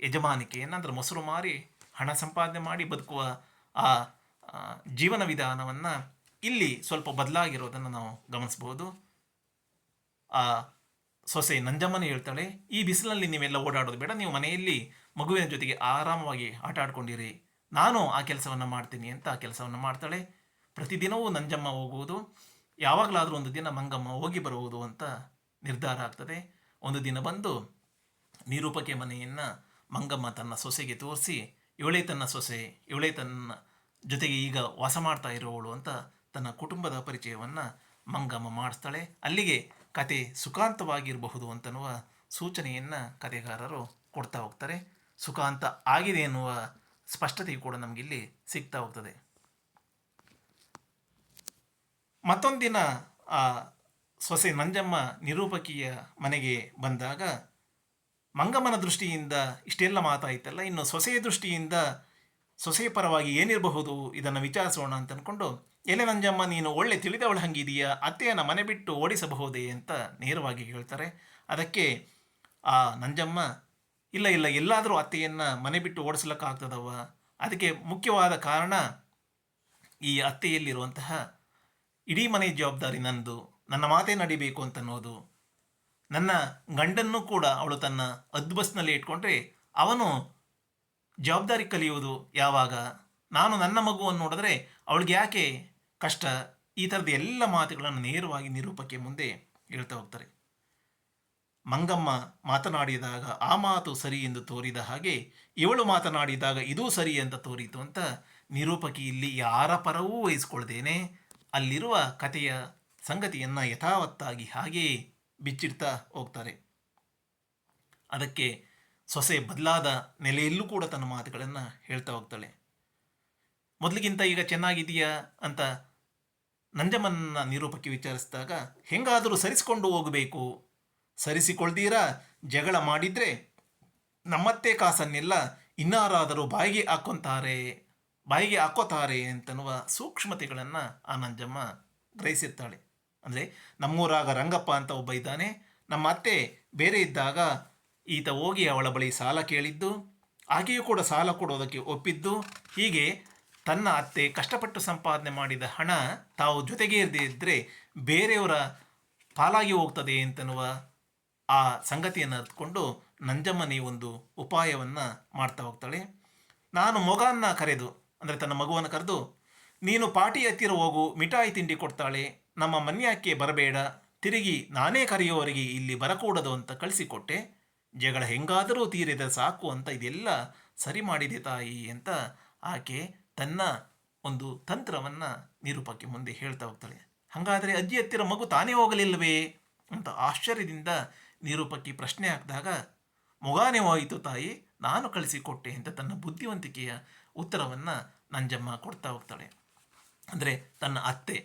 ಯಜಮಾನಿಕೆಯನ್ನು, ಅಂದರೆ ಮೊಸರು ಮಾರಿ ಹಣ ಸಂಪಾದನೆ ಮಾಡಿ ಬದುಕುವ ಆ ಜೀವನ ವಿಧಾನವನ್ನು ಇಲ್ಲಿ ಸ್ವಲ್ಪ ಬದಲಾಗಿರೋದನ್ನು ನಾವು ಗಮನಿಸ್ಬೋದು. ಆ ಸೊಸೆ ನಂಜಮ್ಮನೇ ಹೇಳ್ತಾಳೆ, ಈ ಬಿಸಿಲಲ್ಲಿ ನೀವೆಲ್ಲ ಓಡಾಡೋದು ಬೇಡ, ನೀವು ಮನೆಯಲ್ಲಿ ಮಗುವಿನ ಜೊತೆಗೆ ಆರಾಮವಾಗಿ ಆಟ ಆಡ್ಕೊಂಡಿರಿ, ನಾನು ಆ ಕೆಲಸವನ್ನು ಮಾಡ್ತೀನಿ ಅಂತ ಆ ಕೆಲಸವನ್ನು ಮಾಡ್ತಾಳೆ. ಪ್ರತಿದಿನವೂ ನಂಜಮ್ಮ ಹೋಗುವುದು, ಯಾವಾಗಲಾದರೂ ಒಂದು ದಿನ ಮಂಗಮ್ಮ ಹೋಗಿ ಬರುವುದು ಅಂತ ನಿರ್ಧಾರ ಆಗ್ತದೆ. ಒಂದು ದಿನ ಬಂದು ನಿರೂಪಕೆ ಮನೆಯನ್ನು ಮಂಗಮ್ಮ ತನ್ನ ಸೊಸೆಗೆ ತೋರಿಸಿ, ಇವಳೇ ತನ್ನ ಸೊಸೆ, ಇವಳೇ ತನ್ನ ಜೊತೆಗೆ ಈಗ ವಾಸ ಮಾಡ್ತಾ ಇರೋವಳು ಅಂತ ತನ್ನ ಕುಟುಂಬದ ಪರಿಚಯವನ್ನು ಮಂಗಮ್ಮ ಮಾಡಿಸ್ತಾಳೆ. ಅಲ್ಲಿಗೆ ಕತೆ ಸುಖಾಂತವಾಗಿರಬಹುದು ಅಂತನ್ನುವ ಸೂಚನೆಯನ್ನು ಕತೆಗಾರರು ಕೊಡ್ತಾ ಹೋಗ್ತಾರೆ. ಸುಖಾಂತ ಆಗಿದೆ ಎನ್ನುವ ಸ್ಪಷ್ಟತೆಯು ಕೂಡ ನಮಗಿಲ್ಲಿ ಸಿಗ್ತಾ ಹೋಗ್ತದೆ. ಮತ್ತೊಂದಿನ ಆ ಸೊಸೆ ನಂಜಮ್ಮ ನಿರೂಪಕಿಯ ಮನೆಗೆ ಬಂದಾಗ ಮಂಗಮ್ಮನ ದೃಷ್ಟಿಯಿಂದ ಇಷ್ಟೆಲ್ಲ ಮಾತಾಯಿತಲ್ಲ, ಇನ್ನು ಸೊಸೆಯ ದೃಷ್ಟಿಯಿಂದ ಸೊಸೆಯ ಪರವಾಗಿ ಏನಿರಬಹುದು ಇದನ್ನು ವಿಚಾರಿಸೋಣ ಅಂತ ಅಂದ್ಕೊಂಡು, ಎಲೆ ನಂಜಮ್ಮ ನೀನು ಒಳ್ಳೆ ತಿಳಿದವಳ ಹಂಗಿದೆಯಾ, ಅತ್ತೆಯನ್ನು ಮನೆ ಬಿಟ್ಟು ಓಡಿಸಬಹುದೇ ಅಂತ ನೇರವಾಗಿ ಹೇಳ್ತಾರೆ. ಅದಕ್ಕೆ ಆ ನಂಜಮ್ಮ, ಇಲ್ಲ ಇಲ್ಲ, ಎಲ್ಲಾದರೂ ಅತ್ತೆಯನ್ನು ಮನೆ ಬಿಟ್ಟು ಓಡಿಸ್ಲಿಕ್ಕಾಗ್ತದವ, ಅದಕ್ಕೆ ಮುಖ್ಯವಾದ ಕಾರಣ ಈ ಅತ್ತೆಯಲ್ಲಿರುವಂತಹ ಇಡೀ ಮನೆ ಜವಾಬ್ದಾರಿ ನಂದು, ನನ್ನ ಮಾತೇ ನಡಿಬೇಕು ಅಂತನ್ನೋದು. ನನ್ನ ಗಂಡನ್ನು ಕೂಡ ಅವಳು ತನ್ನ ಅದ್ಬಸ್ನಲ್ಲಿ ಇಟ್ಕೊಂಡ್ರೆ ಅವನು ಜವಾಬ್ದಾರಿ ಕಲಿಯುವುದು ಯಾವಾಗ, ನಾನು ನನ್ನ ಮಗುವನ್ನು ನೋಡಿದ್ರೆ ಅವಳಿಗೆ ಯಾಕೆ ಕಷ್ಟ, ಈ ಥರದ ಎಲ್ಲ ಮಾತುಗಳನ್ನು ನೇರವಾಗಿ ನಿರೂಪಕ್ಕೆ ಮುಂದೆ ಹೇಳ್ತಾ ಹೋಗ್ತಾರೆ. ಮಂಗಮ್ಮ ಮಾತನಾಡಿದಾಗ ಆ ಮಾತು ಸರಿ ಎಂದು ತೋರಿದ ಹಾಗೆ ಇವಳು ಮಾತನಾಡಿದಾಗ ಇದೂ ಸರಿ ಅಂತ ತೋರಿತು ಅಂತ ನಿರೂಪಕಿ ಇಲ್ಲಿ ಯಾರ ಪರವೂ ವಹಿಸ್ಕೊಳ್ದೇನೆ ಅಲ್ಲಿರುವ ಕಥೆಯ ಸಂಗತಿಯನ್ನು ಯಥಾವತ್ತಾಗಿ ಹಾಗೆಯೇ ಬಿಚ್ಚಿಡ್ತಾ ಹೋಗ್ತಾರೆ. ಅದಕ್ಕೆ ಸೊಸೆ ಬದಲಾದ ನೆಲೆಯಲ್ಲೂ ಕೂಡ ತನ್ನ ಮಾತುಗಳನ್ನು ಹೇಳ್ತಾ ಹೋಗ್ತಾಳೆ. ಮೊದಲಿಗಿಂತ ಈಗ ಚೆನ್ನಾಗಿದೆಯಾ ಅಂತ ನಂಜಮ್ಮನ ನಿರೂಪಕ್ಕೆ ವಿಚಾರಿಸಿದಾಗ, ಹೆಂಗಾದರೂ ಸರಿಸಿಕೊಂಡು ಹೋಗಬೇಕು, ಸರಿಸಿಕೊಳ್ದೀರಾ ಜಗಳ ಮಾಡಿದರೆ ನಮ್ಮತ್ತೆ ಕಾಸನ್ನೆಲ್ಲ ಇನ್ನಾರಾದರೂ ಬಾಯಿಗೆ ಹಾಕೋತಾರೆ ಅಂತನ್ನುವ ಸೂಕ್ಷ್ಮತೆಗಳನ್ನು ಆ ನಂಜಮ್ಮ ಗ್ರಹಿಸಿರ್ತಾಳೆ. ಅಂದರೆ ನಮ್ಮೂರಾಗ ರಂಗಪ್ಪ ಅಂತ ಒಬ್ಬ ಇದ್ದಾನೆ, ನಮ್ಮ ಅತ್ತೆ ಬೇರೆ ಇದ್ದಾಗ ಈತ ಹೋಗಿ ಅವಳ ಬಳಿ ಸಾಲ ಕೇಳಿದ್ದು, ಆಕೆಯೂ ಕೂಡ ಸಾಲ ಕೊಡೋದಕ್ಕೆ ಒಪ್ಪಿದ್ದು, ಹೀಗೆ ತನ್ನ ಅತ್ತೆ ಕಷ್ಟಪಟ್ಟು ಸಂಪಾದನೆ ಮಾಡಿದ ಹಣ ತಾವು ಜೊತೆಗೆ ಇರದೇ ಇದ್ದರೆ ಬೇರೆಯವರ ಪಾಲಾಗಿ ಹೋಗ್ತದೆ ಅಂತನ್ನುವ ಆ ಸಂಗತಿಯನ್ನು ಅರ್ಥಕೊಂಡು ನಂಜಮ್ಮನೇ ಒಂದು ಉಪಾಯವನ್ನು ಮಾಡ್ತಾ ಹೋಗ್ತಾಳೆ. ನಾನು ಮಗನ ಕರೆದು, ಅಂದರೆ ತನ್ನ ಮಗುವನ್ನು ಕರೆದು, ನೀನು ಪಾಟಿ ಹತ್ತಿರ ಹೋಗು, ಮಿಠಾಯಿ ತಿಂಡಿ ಕೊಡ್ತಾಳೆ, ನಮ್ಮ ಮನ್ಯಾಕ್ಕೆ ಬರಬೇಡ, ತಿರುಗಿ ನಾನೇ ಕರೆಯುವವರೆಗೆ ಇಲ್ಲಿ ಬರಕೂಡದು ಅಂತ ಕಳಿಸಿಕೊಟ್ಟೆ, ಜಗಳ ಹೆಂಗಾದರೂ ತೀರಿದ ಸಾಕು ಅಂತ ಇದೆಲ್ಲ ಸರಿ ಮಾಡಿದೆ ತಾಯಿ ಅಂತ ಆಕೆ ತನ್ನ ಒಂದು ತಂತ್ರವನ್ನು ನಿರೂಪಕ್ಕೆ ಮುಂದೆ ಹೇಳ್ತಾ ಹೋಗ್ತಾಳೆ. ಹಾಗಾದರೆ ಅಜ್ಜಿ ಹತ್ತಿರ ಮಗು ತಾನೇ ಹೋಗಲಿಲ್ಲವೇ ಅಂತ ಆಶ್ಚರ್ಯದಿಂದ ನಿರೂಪಕ್ಕೆ ಪ್ರಶ್ನೆ ಹಾಕಿದಾಗ, ಮೊಗಾನೇ ಹೋಯಿತು ತಾಯಿ, ನಾನು ಕಳಿಸಿಕೊಟ್ಟೆ ಅಂತ ತನ್ನ ಬುದ್ಧಿವಂತಿಕೆಯ ಉತ್ತರವನ್ನು ನಂಜಮ್ಮ ಕೊಡ್ತಾ ಹೋಗ್ತಾಳೆ. ಅಂದರೆ ತನ್ನ ಅತ್ತೆ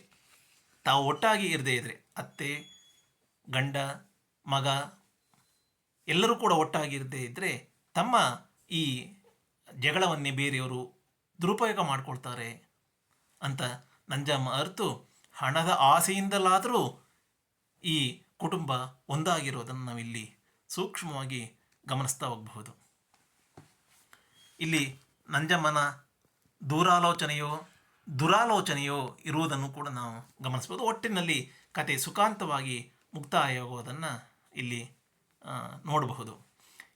ತಾವು ಒಟ್ಟಾಗಿ ಇರದೇ ಇದ್ದರೆ, ಅತ್ತೆ ಗಂಡ ಮಗ ಎಲ್ಲರೂ ಕೂಡ ಒಟ್ಟಾಗಿರದೇ ಇದ್ದರೆ ತಮ್ಮ ಈ ಜಗಳವನ್ನೇ ಬೇರೆಯವರು ದುರುಪಯೋಗ ಮಾಡಿಕೊಳ್ತಾರೆ ಅಂತ ನಂಜಮ್ಮ ಅರ್ತು ಹಣದ ಆಸೆಯಿಂದಲಾದರೂ ಈ ಕುಟುಂಬ ಒಂದಾಗಿರೋದನ್ನು ನಾವಿಲ್ಲಿ ಸೂಕ್ಷ್ಮವಾಗಿ ಗಮನಿಸ್ತಾ ಹೋಗಬಹುದು. ಇಲ್ಲಿ ನಂಜಮ್ಮನ ದುರಾಲೋಚನೆಯೋ ಇರುವುದನ್ನು ಕೂಡ ನಾವು ಗಮನಿಸ್ಬೋದು. ಒಟ್ಟಿನಲ್ಲಿ ಕತೆ ಸುಖಾಂತವಾಗಿ ಮುಕ್ತಾಯವಾಗುವುದನ್ನು ಇಲ್ಲಿ ನೋಡಬಹುದು.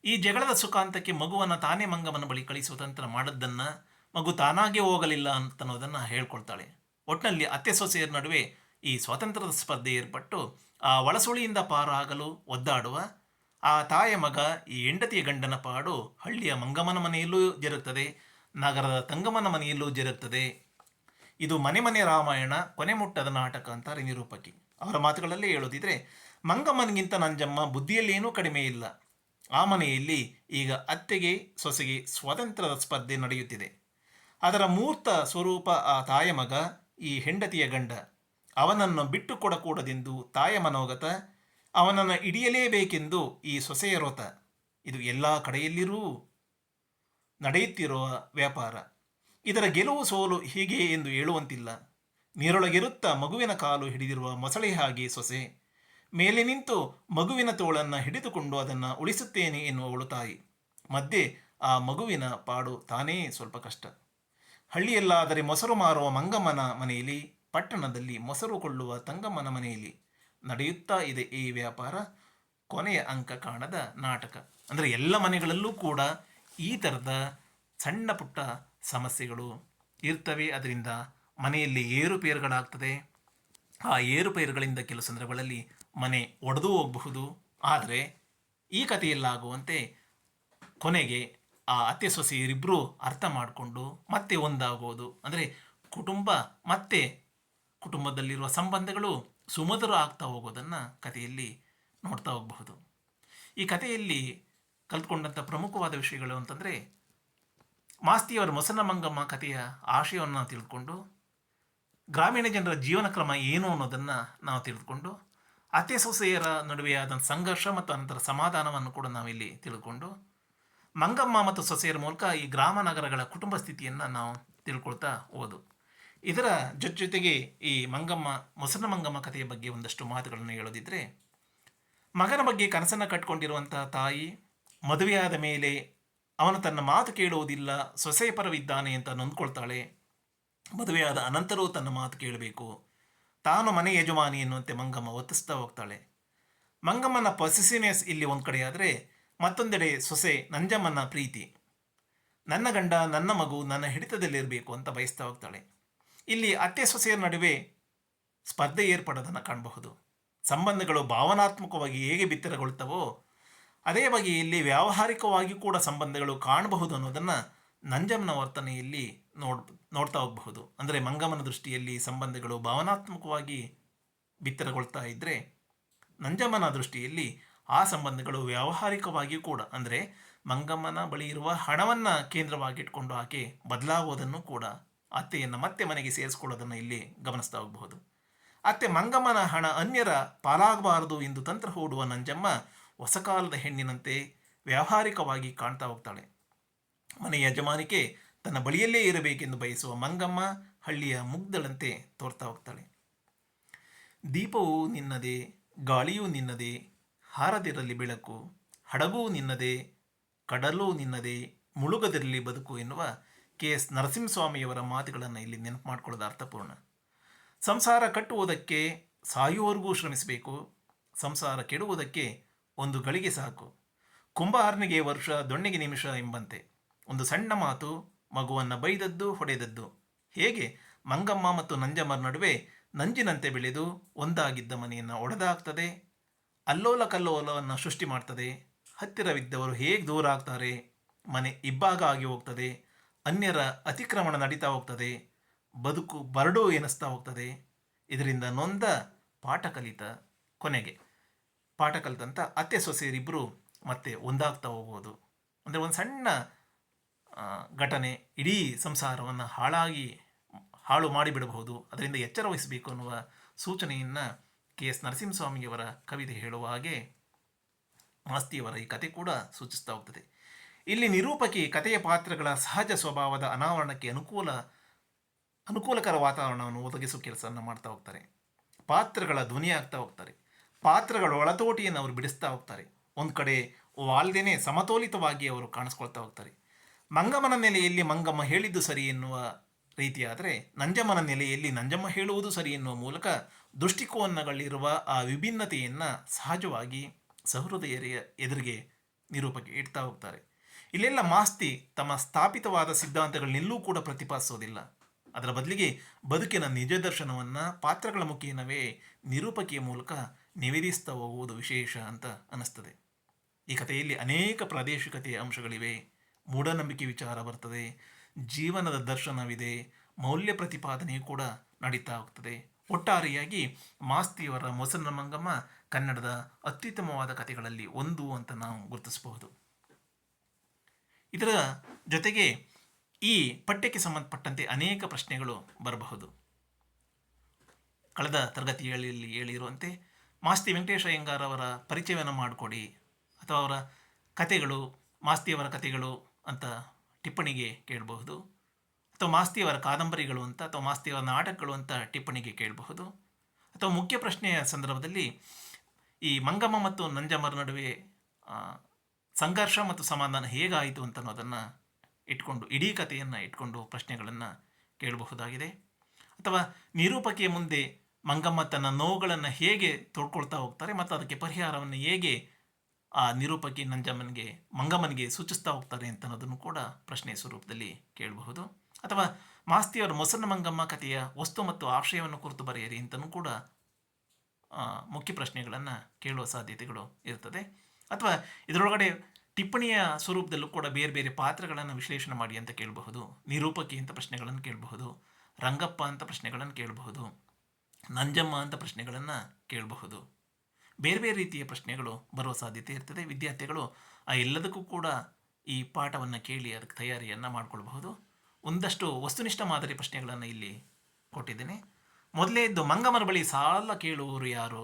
ಈ ಜಗಳದ ಸುಖಾಂತಕ್ಕೆ ಮಗುವನ್ನು ತಾನೇ ಮಂಗಮ್ಮನ ಬಳಿ ಕಳಿಸುವ ತಂತ್ರ ಮಾಡಿದ್ದನ್ನು ಮಗು ತಾನಾಗೇ ಹೋಗಲಿಲ್ಲ ಅಂತನ್ನೋದನ್ನು ಹೇಳ್ಕೊಳ್ತಾಳೆ. ಒಟ್ಟಿನಲ್ಲಿ ಅತ್ತೆ ಸೊಸೆಯರ ನಡುವೆ ಈ ಸ್ವಾತಂತ್ರ್ಯದ ಸ್ಪರ್ಧೆ ಏರ್ಪಟ್ಟು ಆ ಒಳಸುಳಿಯಿಂದ ಪಾರಾಗಲು ಒದ್ದಾಡುವ ಆ ತಾಯ ಮಗ ಈ ಹೆಂಡತಿಯ ಗಂಡನ ಪಾಡು ಹಳ್ಳಿಯ ಮಂಗಮ್ಮನ ಮನೆಯಲ್ಲೂ ಜರುಗುತ್ತದೆ, ನಗರದ ತಂಗಮ್ಮನ ಮನೆಯಲ್ಲೂ ಜರುಗುತ್ತದೆ. ಇದು ಮನೆ ಮನೆ ರಾಮಾಯಣ ಕೊನೆ ಮುಟ್ಟದ ನಾಟಕ ಅಂತಾರೆ ನಿರೂಪಕಿ. ಅವರ ಮಾತುಗಳಲ್ಲೇ ಹೇಳೋದಿದ್ರೆ, ಮಂಗಮ್ಮನಿಗಿಂತ ನಂಜಮ್ಮ ಬುದ್ಧಿಯಲ್ಲೇನೂ ಕಡಿಮೆ ಇಲ್ಲ. ಆ ಮನೆಯಲ್ಲಿ ಈಗ ಅತ್ತೆಗೆ ಸೊಸೆಗೆ ಸ್ವಾತಂತ್ರ್ಯದ ಸ್ಪರ್ಧೆ ನಡೆಯುತ್ತಿದೆ. ಅದರ ಮೂರ್ತ ಸ್ವರೂಪ ಆ ತಾಯ ಮಗ, ಈ ಹೆಂಡತಿಯ ಗಂಡ. ಅವನನ್ನು ಬಿಟ್ಟು ಕೊಡಕೂಡದೆಂದು ತಾಯ ಮನೋಗತ, ಅವನನ್ನು ಹಿಡಿಯಲೇಬೇಕೆಂದು ಈ ಸೊಸೆಯ ರೋತ. ಇದು ಎಲ್ಲ ಕಡೆಯಲ್ಲಿರೂ ನಡೆಯುತ್ತಿರುವ ವ್ಯಾಪಾರ. ಇದರ ಗೆಲುವು ಸೋಲು ಹೀಗೆ ಎಂದು ಹೇಳುವಂತಿಲ್ಲ. ನೀರೊಳಗಿರುತ್ತಾ ಮಗುವಿನ ಕಾಲು ಹಿಡಿದಿರುವ ಮೊಸಳೆ ಹಾಗೆ ಸೊಸೆ. ಮೇಲೆ ನಿಂತು ಮಗುವಿನ ತೋಳನ್ನು ಹಿಡಿದುಕೊಂಡು ಅದನ್ನು ಉಳಿಸುತ್ತೇನೆ ಎನ್ನುವವಳು ತಾಯಿ. ಮಧ್ಯೆ ಆ ಮಗುವಿನ ಪಾಡು ತಾನೇ ಸ್ವಲ್ಪ ಕಷ್ಟ. ಹಳ್ಳಿಯಲ್ಲಾದರೆ ಮೊಸರು ಮಾರುವ ಮಂಗಮ್ಮನ ಮನೆಯಲ್ಲಿ, ಪಟ್ಟಣದಲ್ಲಿ ಮೊಸರು ಕೊಳ್ಳುವ ತಂಗಮ್ಮನ ಮನೆಯಲ್ಲಿ ನಡೆಯುತ್ತಾ ಇದೆ ಈ ವ್ಯಾಪಾರ. ಕೊನೆಯ ಅಂಕ ಕಾಣದ ನಾಟಕ. ಅಂದರೆ ಎಲ್ಲ ಮನೆಗಳಲ್ಲೂ ಕೂಡ ಈ ಥರದ ಸಣ್ಣ ಪುಟ್ಟ ಸಮಸ್ಯೆಗಳು ಇರ್ತವೆ. ಅದರಿಂದ ಮನೆಯಲ್ಲಿ ಏರುಪೇರುಗಳಾಗ್ತದೆ. ಆ ಏರುಪೇರುಗಳಿಂದ ಕೆಲವು ಸಂದರ್ಭಗಳಲ್ಲಿ ಮನೆ ಒಡೆದು ಹೋಗಬಹುದು. ಆದರೆ ಈ ಕಥೆಯಲ್ಲಾಗುವಂತೆ ಕೊನೆಗೆ ಆ ಅತ್ತೆ ಸೊಸೆಯರಿಬ್ಬರೂ ಅರ್ಥ ಮಾಡಿಕೊಂಡು ಮತ್ತೆ ಒಂದಾಗೋದು. ಅಂದರೆ ಕುಟುಂಬ ಮತ್ತೆ ಕುಟುಂಬದಲ್ಲಿರುವ ಸಂಬಂಧಗಳು ಸುಮಧುರ ಆಗ್ತಾ ಹೋಗೋದನ್ನು ಕಥೆಯಲ್ಲಿ ನೋಡ್ತಾ ಹೋಗಬಹುದು. ಈ ಕಥೆಯಲ್ಲಿ ಕಲ್ತ್ಕೊಂಡಂಥ ಪ್ರಮುಖವಾದ ವಿಷಯಗಳು ಅಂತಂದರೆ, ಮಾಸ್ತಿಯವರ ಮೊಸನ ಮಂಗಮ್ಮ ಕಥೆಯ ಆಶಯವನ್ನು ತಿಳಿದುಕೊಂಡು, ಗ್ರಾಮೀಣ ಜನರ ಜೀವನ ಕ್ರಮ ಏನು ಅನ್ನೋದನ್ನು ನಾವು ತಿಳಿದುಕೊಂಡು, ಅತ್ತೆ ಸೊಸೆಯರ ನಡುವೆ ಆದಂಥ ಸಂಘರ್ಷ ಮತ್ತು ಅನಂತರ ಸಮಾಧಾನವನ್ನು ಕೂಡ ನಾವಿಲ್ಲಿ ತಿಳ್ಕೊಂಡು, ಮಂಗಮ್ಮ ಮತ್ತು ಸೊಸೆಯರ ಮೂಲಕ ಈ ಗ್ರಾಮ ನಗರಗಳ ಕುಟುಂಬ ಸ್ಥಿತಿಯನ್ನು ನಾವು ತಿಳ್ಕೊಳ್ತಾ ಹೋದು. ಇದರ ಜೊತೆಗೆ ಈ ಮೊಸನ ಮಂಗಮ್ಮ ಕಥೆಯ ಬಗ್ಗೆ ಒಂದಷ್ಟು ಮಾತುಗಳನ್ನು ಹೇಳೋದಿದ್ರೆ, ಮಗನ ಬಗ್ಗೆ ಕನಸನ್ನು ಕಟ್ಕೊಂಡಿರುವಂಥ ತಾಯಿ ಮದುವೆಯಾದ ಮೇಲೆ ಅವನು ತನ್ನ ಮಾತು ಕೇಳುವುದಿಲ್ಲ, ಸೊಸೆಯ ಪರವಿದ್ದಾನೆ ಅಂತ ನೊಂದ್ಕೊಳ್ತಾಳೆ. ಮದುವೆಯಾದ ಅನಂತರವೂ ತನ್ನ ಮಾತು ಕೇಳಬೇಕು, ತಾನು ಮನೆ ಯಜಮಾನಿ ಎನ್ನುವಂತೆ ಮಂಗಮ್ಮ ಒತ್ತಿಸ್ತಾ ಹೋಗ್ತಾಳೆ. ಮಂಗಮ್ಮನ ಪೊಸೆಸಿವ್ನೆಸ್ ಇಲ್ಲಿ ಒಂದು ಕಡೆ ಆದರೆ, ಮತ್ತೊಂದೆಡೆ ಸೊಸೆ ನಂಜಮ್ಮನ ಪ್ರೀತಿ, ನನ್ನ ಗಂಡ ನನ್ನ ಮಗು ನನ್ನ ಹಿಡಿತದಲ್ಲಿರಬೇಕು ಅಂತ ಬಯಸ್ತಾ ಹೋಗ್ತಾಳೆ. ಇಲ್ಲಿ ಅತ್ತೆ ಸೊಸೆಯರ ನಡುವೆ ಸ್ಪರ್ಧೆ ಏರ್ಪಡೋದನ್ನು ಕಾಣಬಹುದು. ಸಂಬಂಧಗಳು ಭಾವನಾತ್ಮಕವಾಗಿ ಹೇಗೆ ಬಿತ್ತರಗೊಳ್ತವೋ ಅದೇ ಬಗೆಯಲ್ಲಿ ವ್ಯಾವಹಾರಿಕವಾಗಿ ಕೂಡ ಸಂಬಂಧಗಳು ಕಾಣಬಹುದು ಅನ್ನೋದನ್ನು ನಂಜಮ್ಮನ ವರ್ತನೆಯಲ್ಲಿ ನೋಡ್ತಾ ಹೋಗಬಹುದು. ಅಂದರೆ ಮಂಗಮ್ಮನ ದೃಷ್ಟಿಯಲ್ಲಿ ಸಂಬಂಧಗಳು ಭಾವನಾತ್ಮಕವಾಗಿ ಬಿತ್ತರಗೊಳ್ತಾ ಇದ್ದರೆ, ನಂಜಮ್ಮನ ದೃಷ್ಟಿಯಲ್ಲಿ ಆ ಸಂಬಂಧಗಳು ವ್ಯಾವಹಾರಿಕವಾಗಿ ಕೂಡ, ಅಂದರೆ ಮಂಗಮ್ಮನ ಬಳಿ ಇರುವ ಹಣವನ್ನು ಕೇಂದ್ರವಾಗಿಟ್ಕೊಂಡು ಆಕೆ ಬದಲಾಗುವುದನ್ನು ಕೂಡ, ಅತ್ತೆಯನ್ನು ಮತ್ತೆ ಮನೆಗೆ ಸೇರಿಸ್ಕೊಳ್ಳೋದನ್ನು ಇಲ್ಲಿ ಗಮನಿಸ್ತಾ ಹೋಗಬಹುದು. ಅತ್ತೆ ಮಂಗಮ್ಮನ ಹಣ ಅನ್ಯರ ಪಾಲಾಗಬಾರದು ಎಂದು ತಂತ್ರ ಹೂಡುವ ನಂಜಮ್ಮ ಹೊಸ ಕಾಲದ ಹೆಣ್ಣಿನಂತೆ ವ್ಯಾವಹಾರಿಕವಾಗಿ ಕಾಣ್ತಾ ಹೋಗ್ತಾಳೆ. ಮನೆಯ ಯಜಮಾನಿಕೆ ತನ್ನ ಬಳಿಯಲ್ಲೇ ಇರಬೇಕೆಂದು ಬಯಸುವ ಮಂಗಮ್ಮ ಹಳ್ಳಿಯ ಮುಗ್ಧಳಂತೆ ತೋರ್ತಾ ಹೋಗ್ತಾಳೆ. ದೀಪವು ನಿನ್ನದೇ, ಗಾಳಿಯೂ ನಿನ್ನದೇ, ಹಾರದಿರಲಿ ಬೆಳಕು, ಹಡಗೂ ನಿನ್ನದೇ, ಕಡಲೂ ನಿನ್ನದೇ, ಮುಳುಗದಿರಲಿ ಬದುಕು ಎನ್ನುವ KS ನರಸಿಂಹಸ್ವಾಮಿಯವರ ಮಾತುಗಳನ್ನು ಇಲ್ಲಿ ನೆನಪು ಮಾಡಿಕೊಳ್ಳೋದು ಅರ್ಥಪೂರ್ಣ. ಸಂಸಾರ ಕಟ್ಟುವುದಕ್ಕೆ ಸಾಯುವವರೆಗೂ ಶ್ರಮಿಸಬೇಕು, ಸಂಸಾರ ಕೆಡುವುದಕ್ಕೆ ಒಂದು ಗಳಿಗೆ ಸಾಕು. ಕುಂಬಾರನಿಗೆ ವರ್ಷ ದೊಣ್ಣೆಗೆ ನಿಮಿಷ ಎಂಬಂತೆ ಒಂದು ಸಣ್ಣ ಮಾತು ಮಗುವನ್ನು ಬೈದದ್ದು ಹೊಡೆದದ್ದು ಹೇಗೆ ಮಂಗಮ್ಮ ಮತ್ತು ನಂಜಮ್ಮರ ನಡುವೆ ನಂಜಿನಂತೆ ಬೆಳೆದು ಒಂದಾಗಿದ್ದ ಮನೆಯನ್ನು ಒಡೆದಾಗ್ತದೆ, ಅಲ್ಲೋಲ ಕಲ್ಲೋಲವನ್ನು ಸೃಷ್ಟಿ ಮಾಡ್ತದೆ. ಹತ್ತಿರವಿದ್ದವರು ಹೇಗೆ ದೂರ ಆಗ್ತಾರೆ, ಮನೆ ಇಬ್ಬಾಗ ಆಗಿ ಹೋಗ್ತದೆ, ಅನ್ಯರ ಅತಿಕ್ರಮಣ ನಡೀತಾ ಹೋಗ್ತದೆ, ಬದುಕು ಬರಡು ಎನಿಸ್ತಾ ಹೋಗ್ತದೆ. ಇದರಿಂದ ನೊಂದ ಪಾಠ ಕೊನೆಗೆ ಪಾಠ ಕಲಿತಂಥ ಅತ್ತೆ ಸೊಸೆಯರಿಬ್ಬರು ಮತ್ತೆ ಒಂದಾಗ್ತಾ ಹೋಗೋದು. ಅಂದರೆ ಒಂದು ಸಣ್ಣ ಘಟನೆ ಇಡೀ ಸಂಸಾರವನ್ನು ಹಾಳು ಮಾಡಿಬಿಡಬಹುದು. ಅದರಿಂದ ಎಚ್ಚರ ವಹಿಸಬೇಕು ಅನ್ನುವ ಸೂಚನೆಯನ್ನು KS ನರಸಿಂಹಸ್ವಾಮಿಯವರ ಕವಿತೆ ಹೇಳುವ ಹಾಗೆ ಮಾಸ್ತಿಯವರ ಈ ಕತೆ ಕೂಡ ಸೂಚಿಸ್ತಾ ಹೋಗ್ತದೆ. ಇಲ್ಲಿ ನಿರೂಪಕಿ ಕಥೆಯ ಪಾತ್ರಗಳ ಸಹಜ ಸ್ವಭಾವದ ಅನಾವರಣಕ್ಕೆ ಅನುಕೂಲಕರ ವಾತಾವರಣವನ್ನು ಒದಗಿಸುವ ಕೆಲಸವನ್ನು ಮಾಡ್ತಾ ಹೋಗ್ತಾರೆ. ಪಾತ್ರಗಳ ಧ್ವನಿಯಾಗ್ತಾ ಹೋಗ್ತಾರೆ. ಪಾತ್ರಗಳ ಒಳತೋಟಿಯನ್ನು ಅವರು ಬಿಡಿಸ್ತಾ ಹೋಗ್ತಾರೆ. ಒಂದು ಕಡೆ ವಾಲ್ದೇನೆ ಸಮತೋಲಿತವಾಗಿ ಅವರು ಕಾಣಿಸ್ಕೊಳ್ತಾ ಹೋಗ್ತಾರೆ. ಮಂಗಮ್ಮನ ನೆಲೆಯಲ್ಲಿ ಮಂಗಮ್ಮ ಹೇಳಿದ್ದು ಸರಿ ಎನ್ನುವ ರೀತಿಯಾದರೆ, ನಂಜಮ್ಮನ ನೆಲೆಯಲ್ಲಿ ನಂಜಮ್ಮ ಹೇಳುವುದು ಸರಿ ಎನ್ನುವ ಮೂಲಕ ದೃಷ್ಟಿಕೋನಗಳಿರುವ ಆ ವಿಭಿನ್ನತೆಯನ್ನು ಸಹಜವಾಗಿ ಸಹೃದಯರ ಎದುರಿಗೆ ನಿರೂಪಕಿ ಇಡ್ತಾ ಹೋಗ್ತಾರೆ. ಇಲ್ಲೆಲ್ಲ ಮಾಸ್ತಿ ತಮ್ಮ ಸ್ಥಾಪಿತವಾದ ಸಿದ್ಧಾಂತಗಳನ್ನೆಲ್ಲೂ ಕೂಡ ಪ್ರತಿಪಾದಿಸೋದಿಲ್ಲ. ಅದರ ಬದಲಿಗೆ ಬದುಕಿನ ನಿಜ ದರ್ಶನವನ್ನು ಪಾತ್ರಗಳ ಮುಖೇನವೇ ನಿರೂಪಕಿಯ ಮೂಲಕ ನಿವೇದಿಸ್ತಾ ಹೋಗುವುದು ವಿಶೇಷ ಅಂತ ಅನ್ನಿಸ್ತದೆ. ಈ ಕಥೆಯಲ್ಲಿ ಅನೇಕ ಪ್ರಾದೇಶಿಕತೆಯ ಅಂಶಗಳಿವೆ, ಮೂಢನಂಬಿಕೆ ವಿಚಾರ ಬರ್ತದೆ, ಜೀವನದ ದರ್ಶನವಿದೆ, ಮೌಲ್ಯ ಪ್ರತಿಪಾದನೆಯೂ ಕೂಡ ನಡೀತಾ ಹೋಗ್ತದೆ. ಒಟ್ಟಾರೆಯಾಗಿ ಮಾಸ್ತಿಯವರ ಮೊಸರನ ಮಂಗಮ್ಮ ಕನ್ನಡದ ಅತ್ಯುತ್ತಮವಾದ ಕಥೆಗಳಲ್ಲಿ ಒಂದು ಅಂತ ನಾವು ಗುರುತಿಸಬಹುದು. ಇದರ ಜೊತೆಗೆ ಈ ಪಠ್ಯಕ್ಕೆ ಸಂಬಂಧಪಟ್ಟಂತೆ ಅನೇಕ ಪ್ರಶ್ನೆಗಳು ಬರಬಹುದು. ಕಳೆದ ತರಗತಿಯಲ್ಲಿ ಹೇಳಿರುವಂತೆ ಮಾಸ್ತಿ ವೆಂಕಟೇಶ ಅಯ್ಯಂಗಾರ್ ಅವರ ಪರಿಚಯವನ್ನು ಮಾಡಿಕೊಡಿ, ಅಥವಾ ಅವರ ಕಥೆಗಳು ಮಾಸ್ತಿಯವರ ಕಥೆಗಳು ಅಂತ ಟಿಪ್ಪಣಿಗೆ ಕೇಳಬಹುದು, ಅಥವಾ ಮಾಸ್ತಿಯವರ ಕಾದಂಬರಿಗಳು ಅಂತ, ಅಥವಾ ಮಾಸ್ತಿಯವರ ನಾಟಕಗಳು ಅಂತ ಟಿಪ್ಪಣಿಗೆ ಕೇಳಬಹುದು. ಅಥವಾ ಮುಖ್ಯ ಪ್ರಶ್ನೆಯ ಸಂದರ್ಭದಲ್ಲಿ ಈ ಮಂಗಮ್ಮ ಮತ್ತು ನಂಜಮ್ಮರ ನಡುವೆ ಸಂಘರ್ಷ ಮತ್ತು ಸಮಾಧಾನ ಹೇಗಾಯಿತು ಅಂತ ಅನ್ನೋದನ್ನು ಇಟ್ಕೊಂಡು, ಇಡೀ ಕಥೆಯನ್ನು ಇಟ್ಕೊಂಡು ಪ್ರಶ್ನೆಗಳನ್ನು ಕೇಳಬಹುದಾಗಿದೆ. ಅಥವಾ ನಿರೂಪಕಿಯ ಮುಂದೆ ಮಂಗಮ್ಮ ತನ್ನ ನೋವುಗಳನ್ನು ಹೇಗೆ ತೋಡ್ಕೊಳ್ತಾ ಹೋಗ್ತಾರೆ ಮತ್ತು ಅದಕ್ಕೆ ಪರಿಹಾರವನ್ನು ಹೇಗೆ ಆ ನಿರೂಪಕಿ ಮಂಗಮ್ಮನಿಗೆ ಸೂಚಿಸ್ತಾ ಹೋಗ್ತಾರೆ ಅಂತ ಅನ್ನೋದನ್ನು ಕೂಡ ಪ್ರಶ್ನೆ ಸ್ವರೂಪದಲ್ಲಿ ಕೇಳಬಹುದು. ಅಥವಾ ಮಾಸ್ತಿಯವರ ಮೊಸರನ ಮಂಗಮ್ಮ ಕಥೆಯ ವಸ್ತು ಮತ್ತು ಆಶಯವನ್ನು ಕುರಿತು ಬರೆಯಿರಿ ಅಂತಲೂ ಕೂಡ ಮುಖ್ಯ ಪ್ರಶ್ನೆಗಳನ್ನು ಕೇಳುವ ಸಾಧ್ಯತೆಗಳು ಇರ್ತದೆ. ಅಥವಾ ಇದರೊಳಗಡೆ ಟಿಪ್ಪಣಿಯ ಸ್ವರೂಪದಲ್ಲೂ ಕೂಡ ಬೇರೆ ಬೇರೆ ಪಾತ್ರಗಳನ್ನು ವಿಶ್ಲೇಷಣೆ ಮಾಡಿ ಅಂತ ಕೇಳಬಹುದು. ನಿರೂಪಕಿ ಅಂತ ಪ್ರಶ್ನೆಗಳನ್ನು ಕೇಳಬಹುದು, ರಂಗಪ್ಪ ಅಂತ ಪ್ರಶ್ನೆಗಳನ್ನು ಕೇಳಬಹುದು, ನಂಜಮ್ಮ ಅಂತ ಪ್ರಶ್ನೆಗಳನ್ನು ಕೇಳಬಹುದು. ಬೇರೆ ಬೇರೆ ರೀತಿಯ ಪ್ರಶ್ನೆಗಳು ಬರುವ ಸಾಧ್ಯತೆ ಇರ್ತದೆ. ವಿದ್ಯಾರ್ಥಿಗಳು ಆ ಎಲ್ಲದಕ್ಕೂ ಕೂಡ ಈ ಪಾಠವನ್ನು ಕೇಳಿ ಅದಕ್ಕೆ ತಯಾರಿಯನ್ನು ಮಾಡಿಕೊಳ್ಬಹುದು. ಒಂದಷ್ಟು ವಸ್ತುನಿಷ್ಠ ಮಾದರಿ ಪ್ರಶ್ನೆಗಳನ್ನು ಇಲ್ಲಿ ಕೊಟ್ಟಿದ್ದೇನೆ. ಮೊದಲನೇದ್ದು ಮಂಗಮ್ಮರ ಬಳಿ ಸಾಲ ಕೇಳುವವರು ಯಾರು?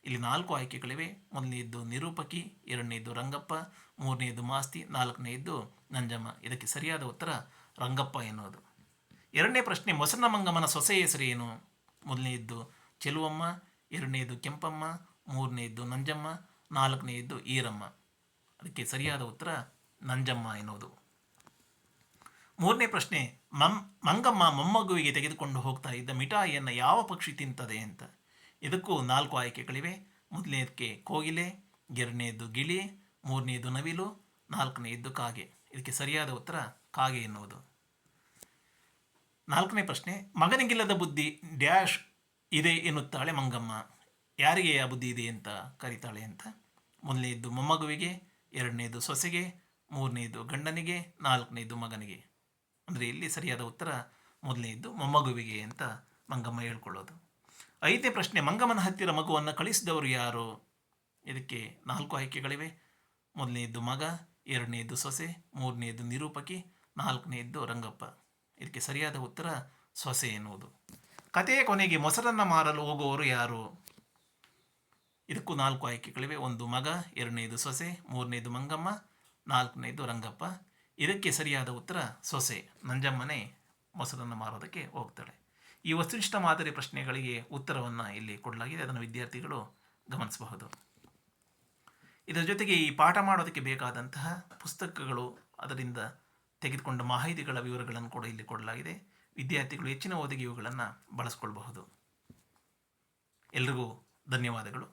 ಇಲ್ಲಿ 4 ಆಯ್ಕೆಗಳಿವೆ. ಮೊದಲನೇದ್ದು ನಿರೂಪಕಿ, ಎರಡನೇದ್ದು ರಂಗಪ್ಪ, ಮೂರನೇದ್ದು ಮಾಸ್ತಿ, ನಾಲ್ಕನೇದ್ದು ನಂಜಮ್ಮ. ಇದಕ್ಕೆ ಸರಿಯಾದ ಉತ್ತರ ರಂಗಪ್ಪ ಎನ್ನುವುದು. ಎರಡನೇ ಪ್ರಶ್ನೆ, ಮೊಸರನ ಮಂಗಮ್ಮನ ಸೊಸೆ ಹೆಸರು ಏನು? ಮೊದಲನೇದ್ದು ಚೆಲುವಮ್ಮ, ಎರಡನೇದ್ದು ಕೆಂಪಮ್ಮ, ಮೂರನೇದ್ದು ನಂಜಮ್ಮ, ನಾಲ್ಕನೇದ್ದು ಈರಮ್ಮ. ಅದಕ್ಕೆ ಸರಿಯಾದ ಉತ್ತರ ನಂಜಮ್ಮ ಎನ್ನುವುದು. ಮೂರನೇ ಪ್ರಶ್ನೆ, ಮಂಗಮ್ಮ ಮೊಮ್ಮಗುವಿಗೆ ತೆಗೆದುಕೊಂಡು ಹೋಗ್ತಾ ಇದ್ದ ಮಿಠಾಯಿಯನ್ನು ಯಾವ ಪಕ್ಷಿ ತಿಂತದೆ ಅಂತ. ಇದಕ್ಕೂ 4 ಆಯ್ಕೆಗಳಿವೆ. ಮೊದಲನೇದಕ್ಕೆ ಕೋಗಿಲೆ, ಎರಡನೇದ್ದು ಗಿಳಿ, ಮೂರನೇದು ನವಿಲು, ನಾಲ್ಕನೇದ್ದು ಕಾಗೆ. ಇದಕ್ಕೆ ಸರಿಯಾದ ಉತ್ತರ ಕಾಗೆ ಎನ್ನುವುದು. ನಾಲ್ಕನೇ ಪ್ರಶ್ನೆ, ಮಗನಿಗಿಲ್ಲದ ಬುದ್ಧಿ ಡ್ಯಾಶ್ ಇದೆ ಎನ್ನುತ್ತಾಳೆ ಮಂಗಮ್ಮ. ಯಾರಿಗೆ ಆ ಬುದ್ಧಿ ಇದೆ ಅಂತ ಕರೀತಾಳೆ ಅಂತ. ಮೊದಲನೇದ್ದು ಮೊಮ್ಮಗುವಿಗೆ, ಎರಡನೇದು ಸೊಸೆಗೆ, ಮೂರನೇದು ಗಂಡನಿಗೆ, ನಾಲ್ಕನೇದು ಮಗನಿಗೆ. ಅಂದರೆ ಇಲ್ಲಿ ಸರಿಯಾದ ಉತ್ತರ ಮೊದಲನೇದ್ದು ಮೊಮ್ಮಗುವಿಗೆ ಅಂತ ಮಂಗಮ್ಮ ಹೇಳ್ಕೊಳ್ಳೋದು. 5ನೇ ಪ್ರಶ್ನೆ, ಮಂಗಮ್ಮನ ಹತ್ತಿರ ಮಗುವನ್ನು ಕಳಿಸಿದವರು ಯಾರು? ಇದಕ್ಕೆ 4 ಆಯ್ಕೆಗಳಿವೆ. ಮೊದಲನೇದ್ದು ಮಗ, ಎರಡನೇದ್ದು ಸೊಸೆ, ಮೂರನೇದ್ದು ನಿರೂಪಕಿ, ನಾಲ್ಕನೇದ್ದು ರಂಗಪ್ಪ. ಇದಕ್ಕೆ ಸರಿಯಾದ ಉತ್ತರ ಸೊಸೆ ಎನ್ನುವುದು. ಕಥೆಯ ಕೊನೆಗೆ ಮೊಸರನ್ನು ಮಾರಲು ಹೋಗುವವರು ಯಾರು? ಇದಕ್ಕೂ 4 ಆಯ್ಕೆಗಳಿವೆ. ಒಂದು ಮಗ, ಎರಡನೇದು ಸೊಸೆ, ಮೂರನೇದು ಮಂಗಮ್ಮ, ನಾಲ್ಕನೇದು ರಂಗಪ್ಪ. ಇದಕ್ಕೆ ಸರಿಯಾದ ಉತ್ತರ ಸೊಸೆ, ನಂಜಮ್ಮನೇ ಮೊಸರನ್ನು ಮಾರೋದಕ್ಕೆ ಹೋಗ್ತಾಳೆ. ಈ ವಸ್ತುನಿಷ್ಠ ಮಾದರಿ ಪ್ರಶ್ನೆಗಳಿಗೆ ಉತ್ತರವನ್ನು ಇಲ್ಲಿ ಕೊಡಲಾಗಿದೆ, ಅದನ್ನು ವಿದ್ಯಾರ್ಥಿಗಳು ಗಮನಿಸಬಹುದು. ಇದರ ಜೊತೆಗೆ ಈ ಪಾಠ ಮಾಡೋದಕ್ಕೆ ಬೇಕಾದಂತಹ ಪುಸ್ತಕಗಳು, ಅದರಿಂದ ತೆಗೆದುಕೊಂಡ ಮಾಹಿತಿಗಳ ವಿವರಗಳನ್ನು ಕೂಡ ಇಲ್ಲಿ ಕೊಡಲಾಗಿದೆ. ವಿದ್ಯಾರ್ಥಿಗಳು ಹೆಚ್ಚಿನ ಓದಿಗೆ ಇವುಗಳನ್ನು ಬಳಸ್ಕೊಳ್ಬಹುದು. ಎಲ್ರಿಗೂ ಧನ್ಯವಾದಗಳು.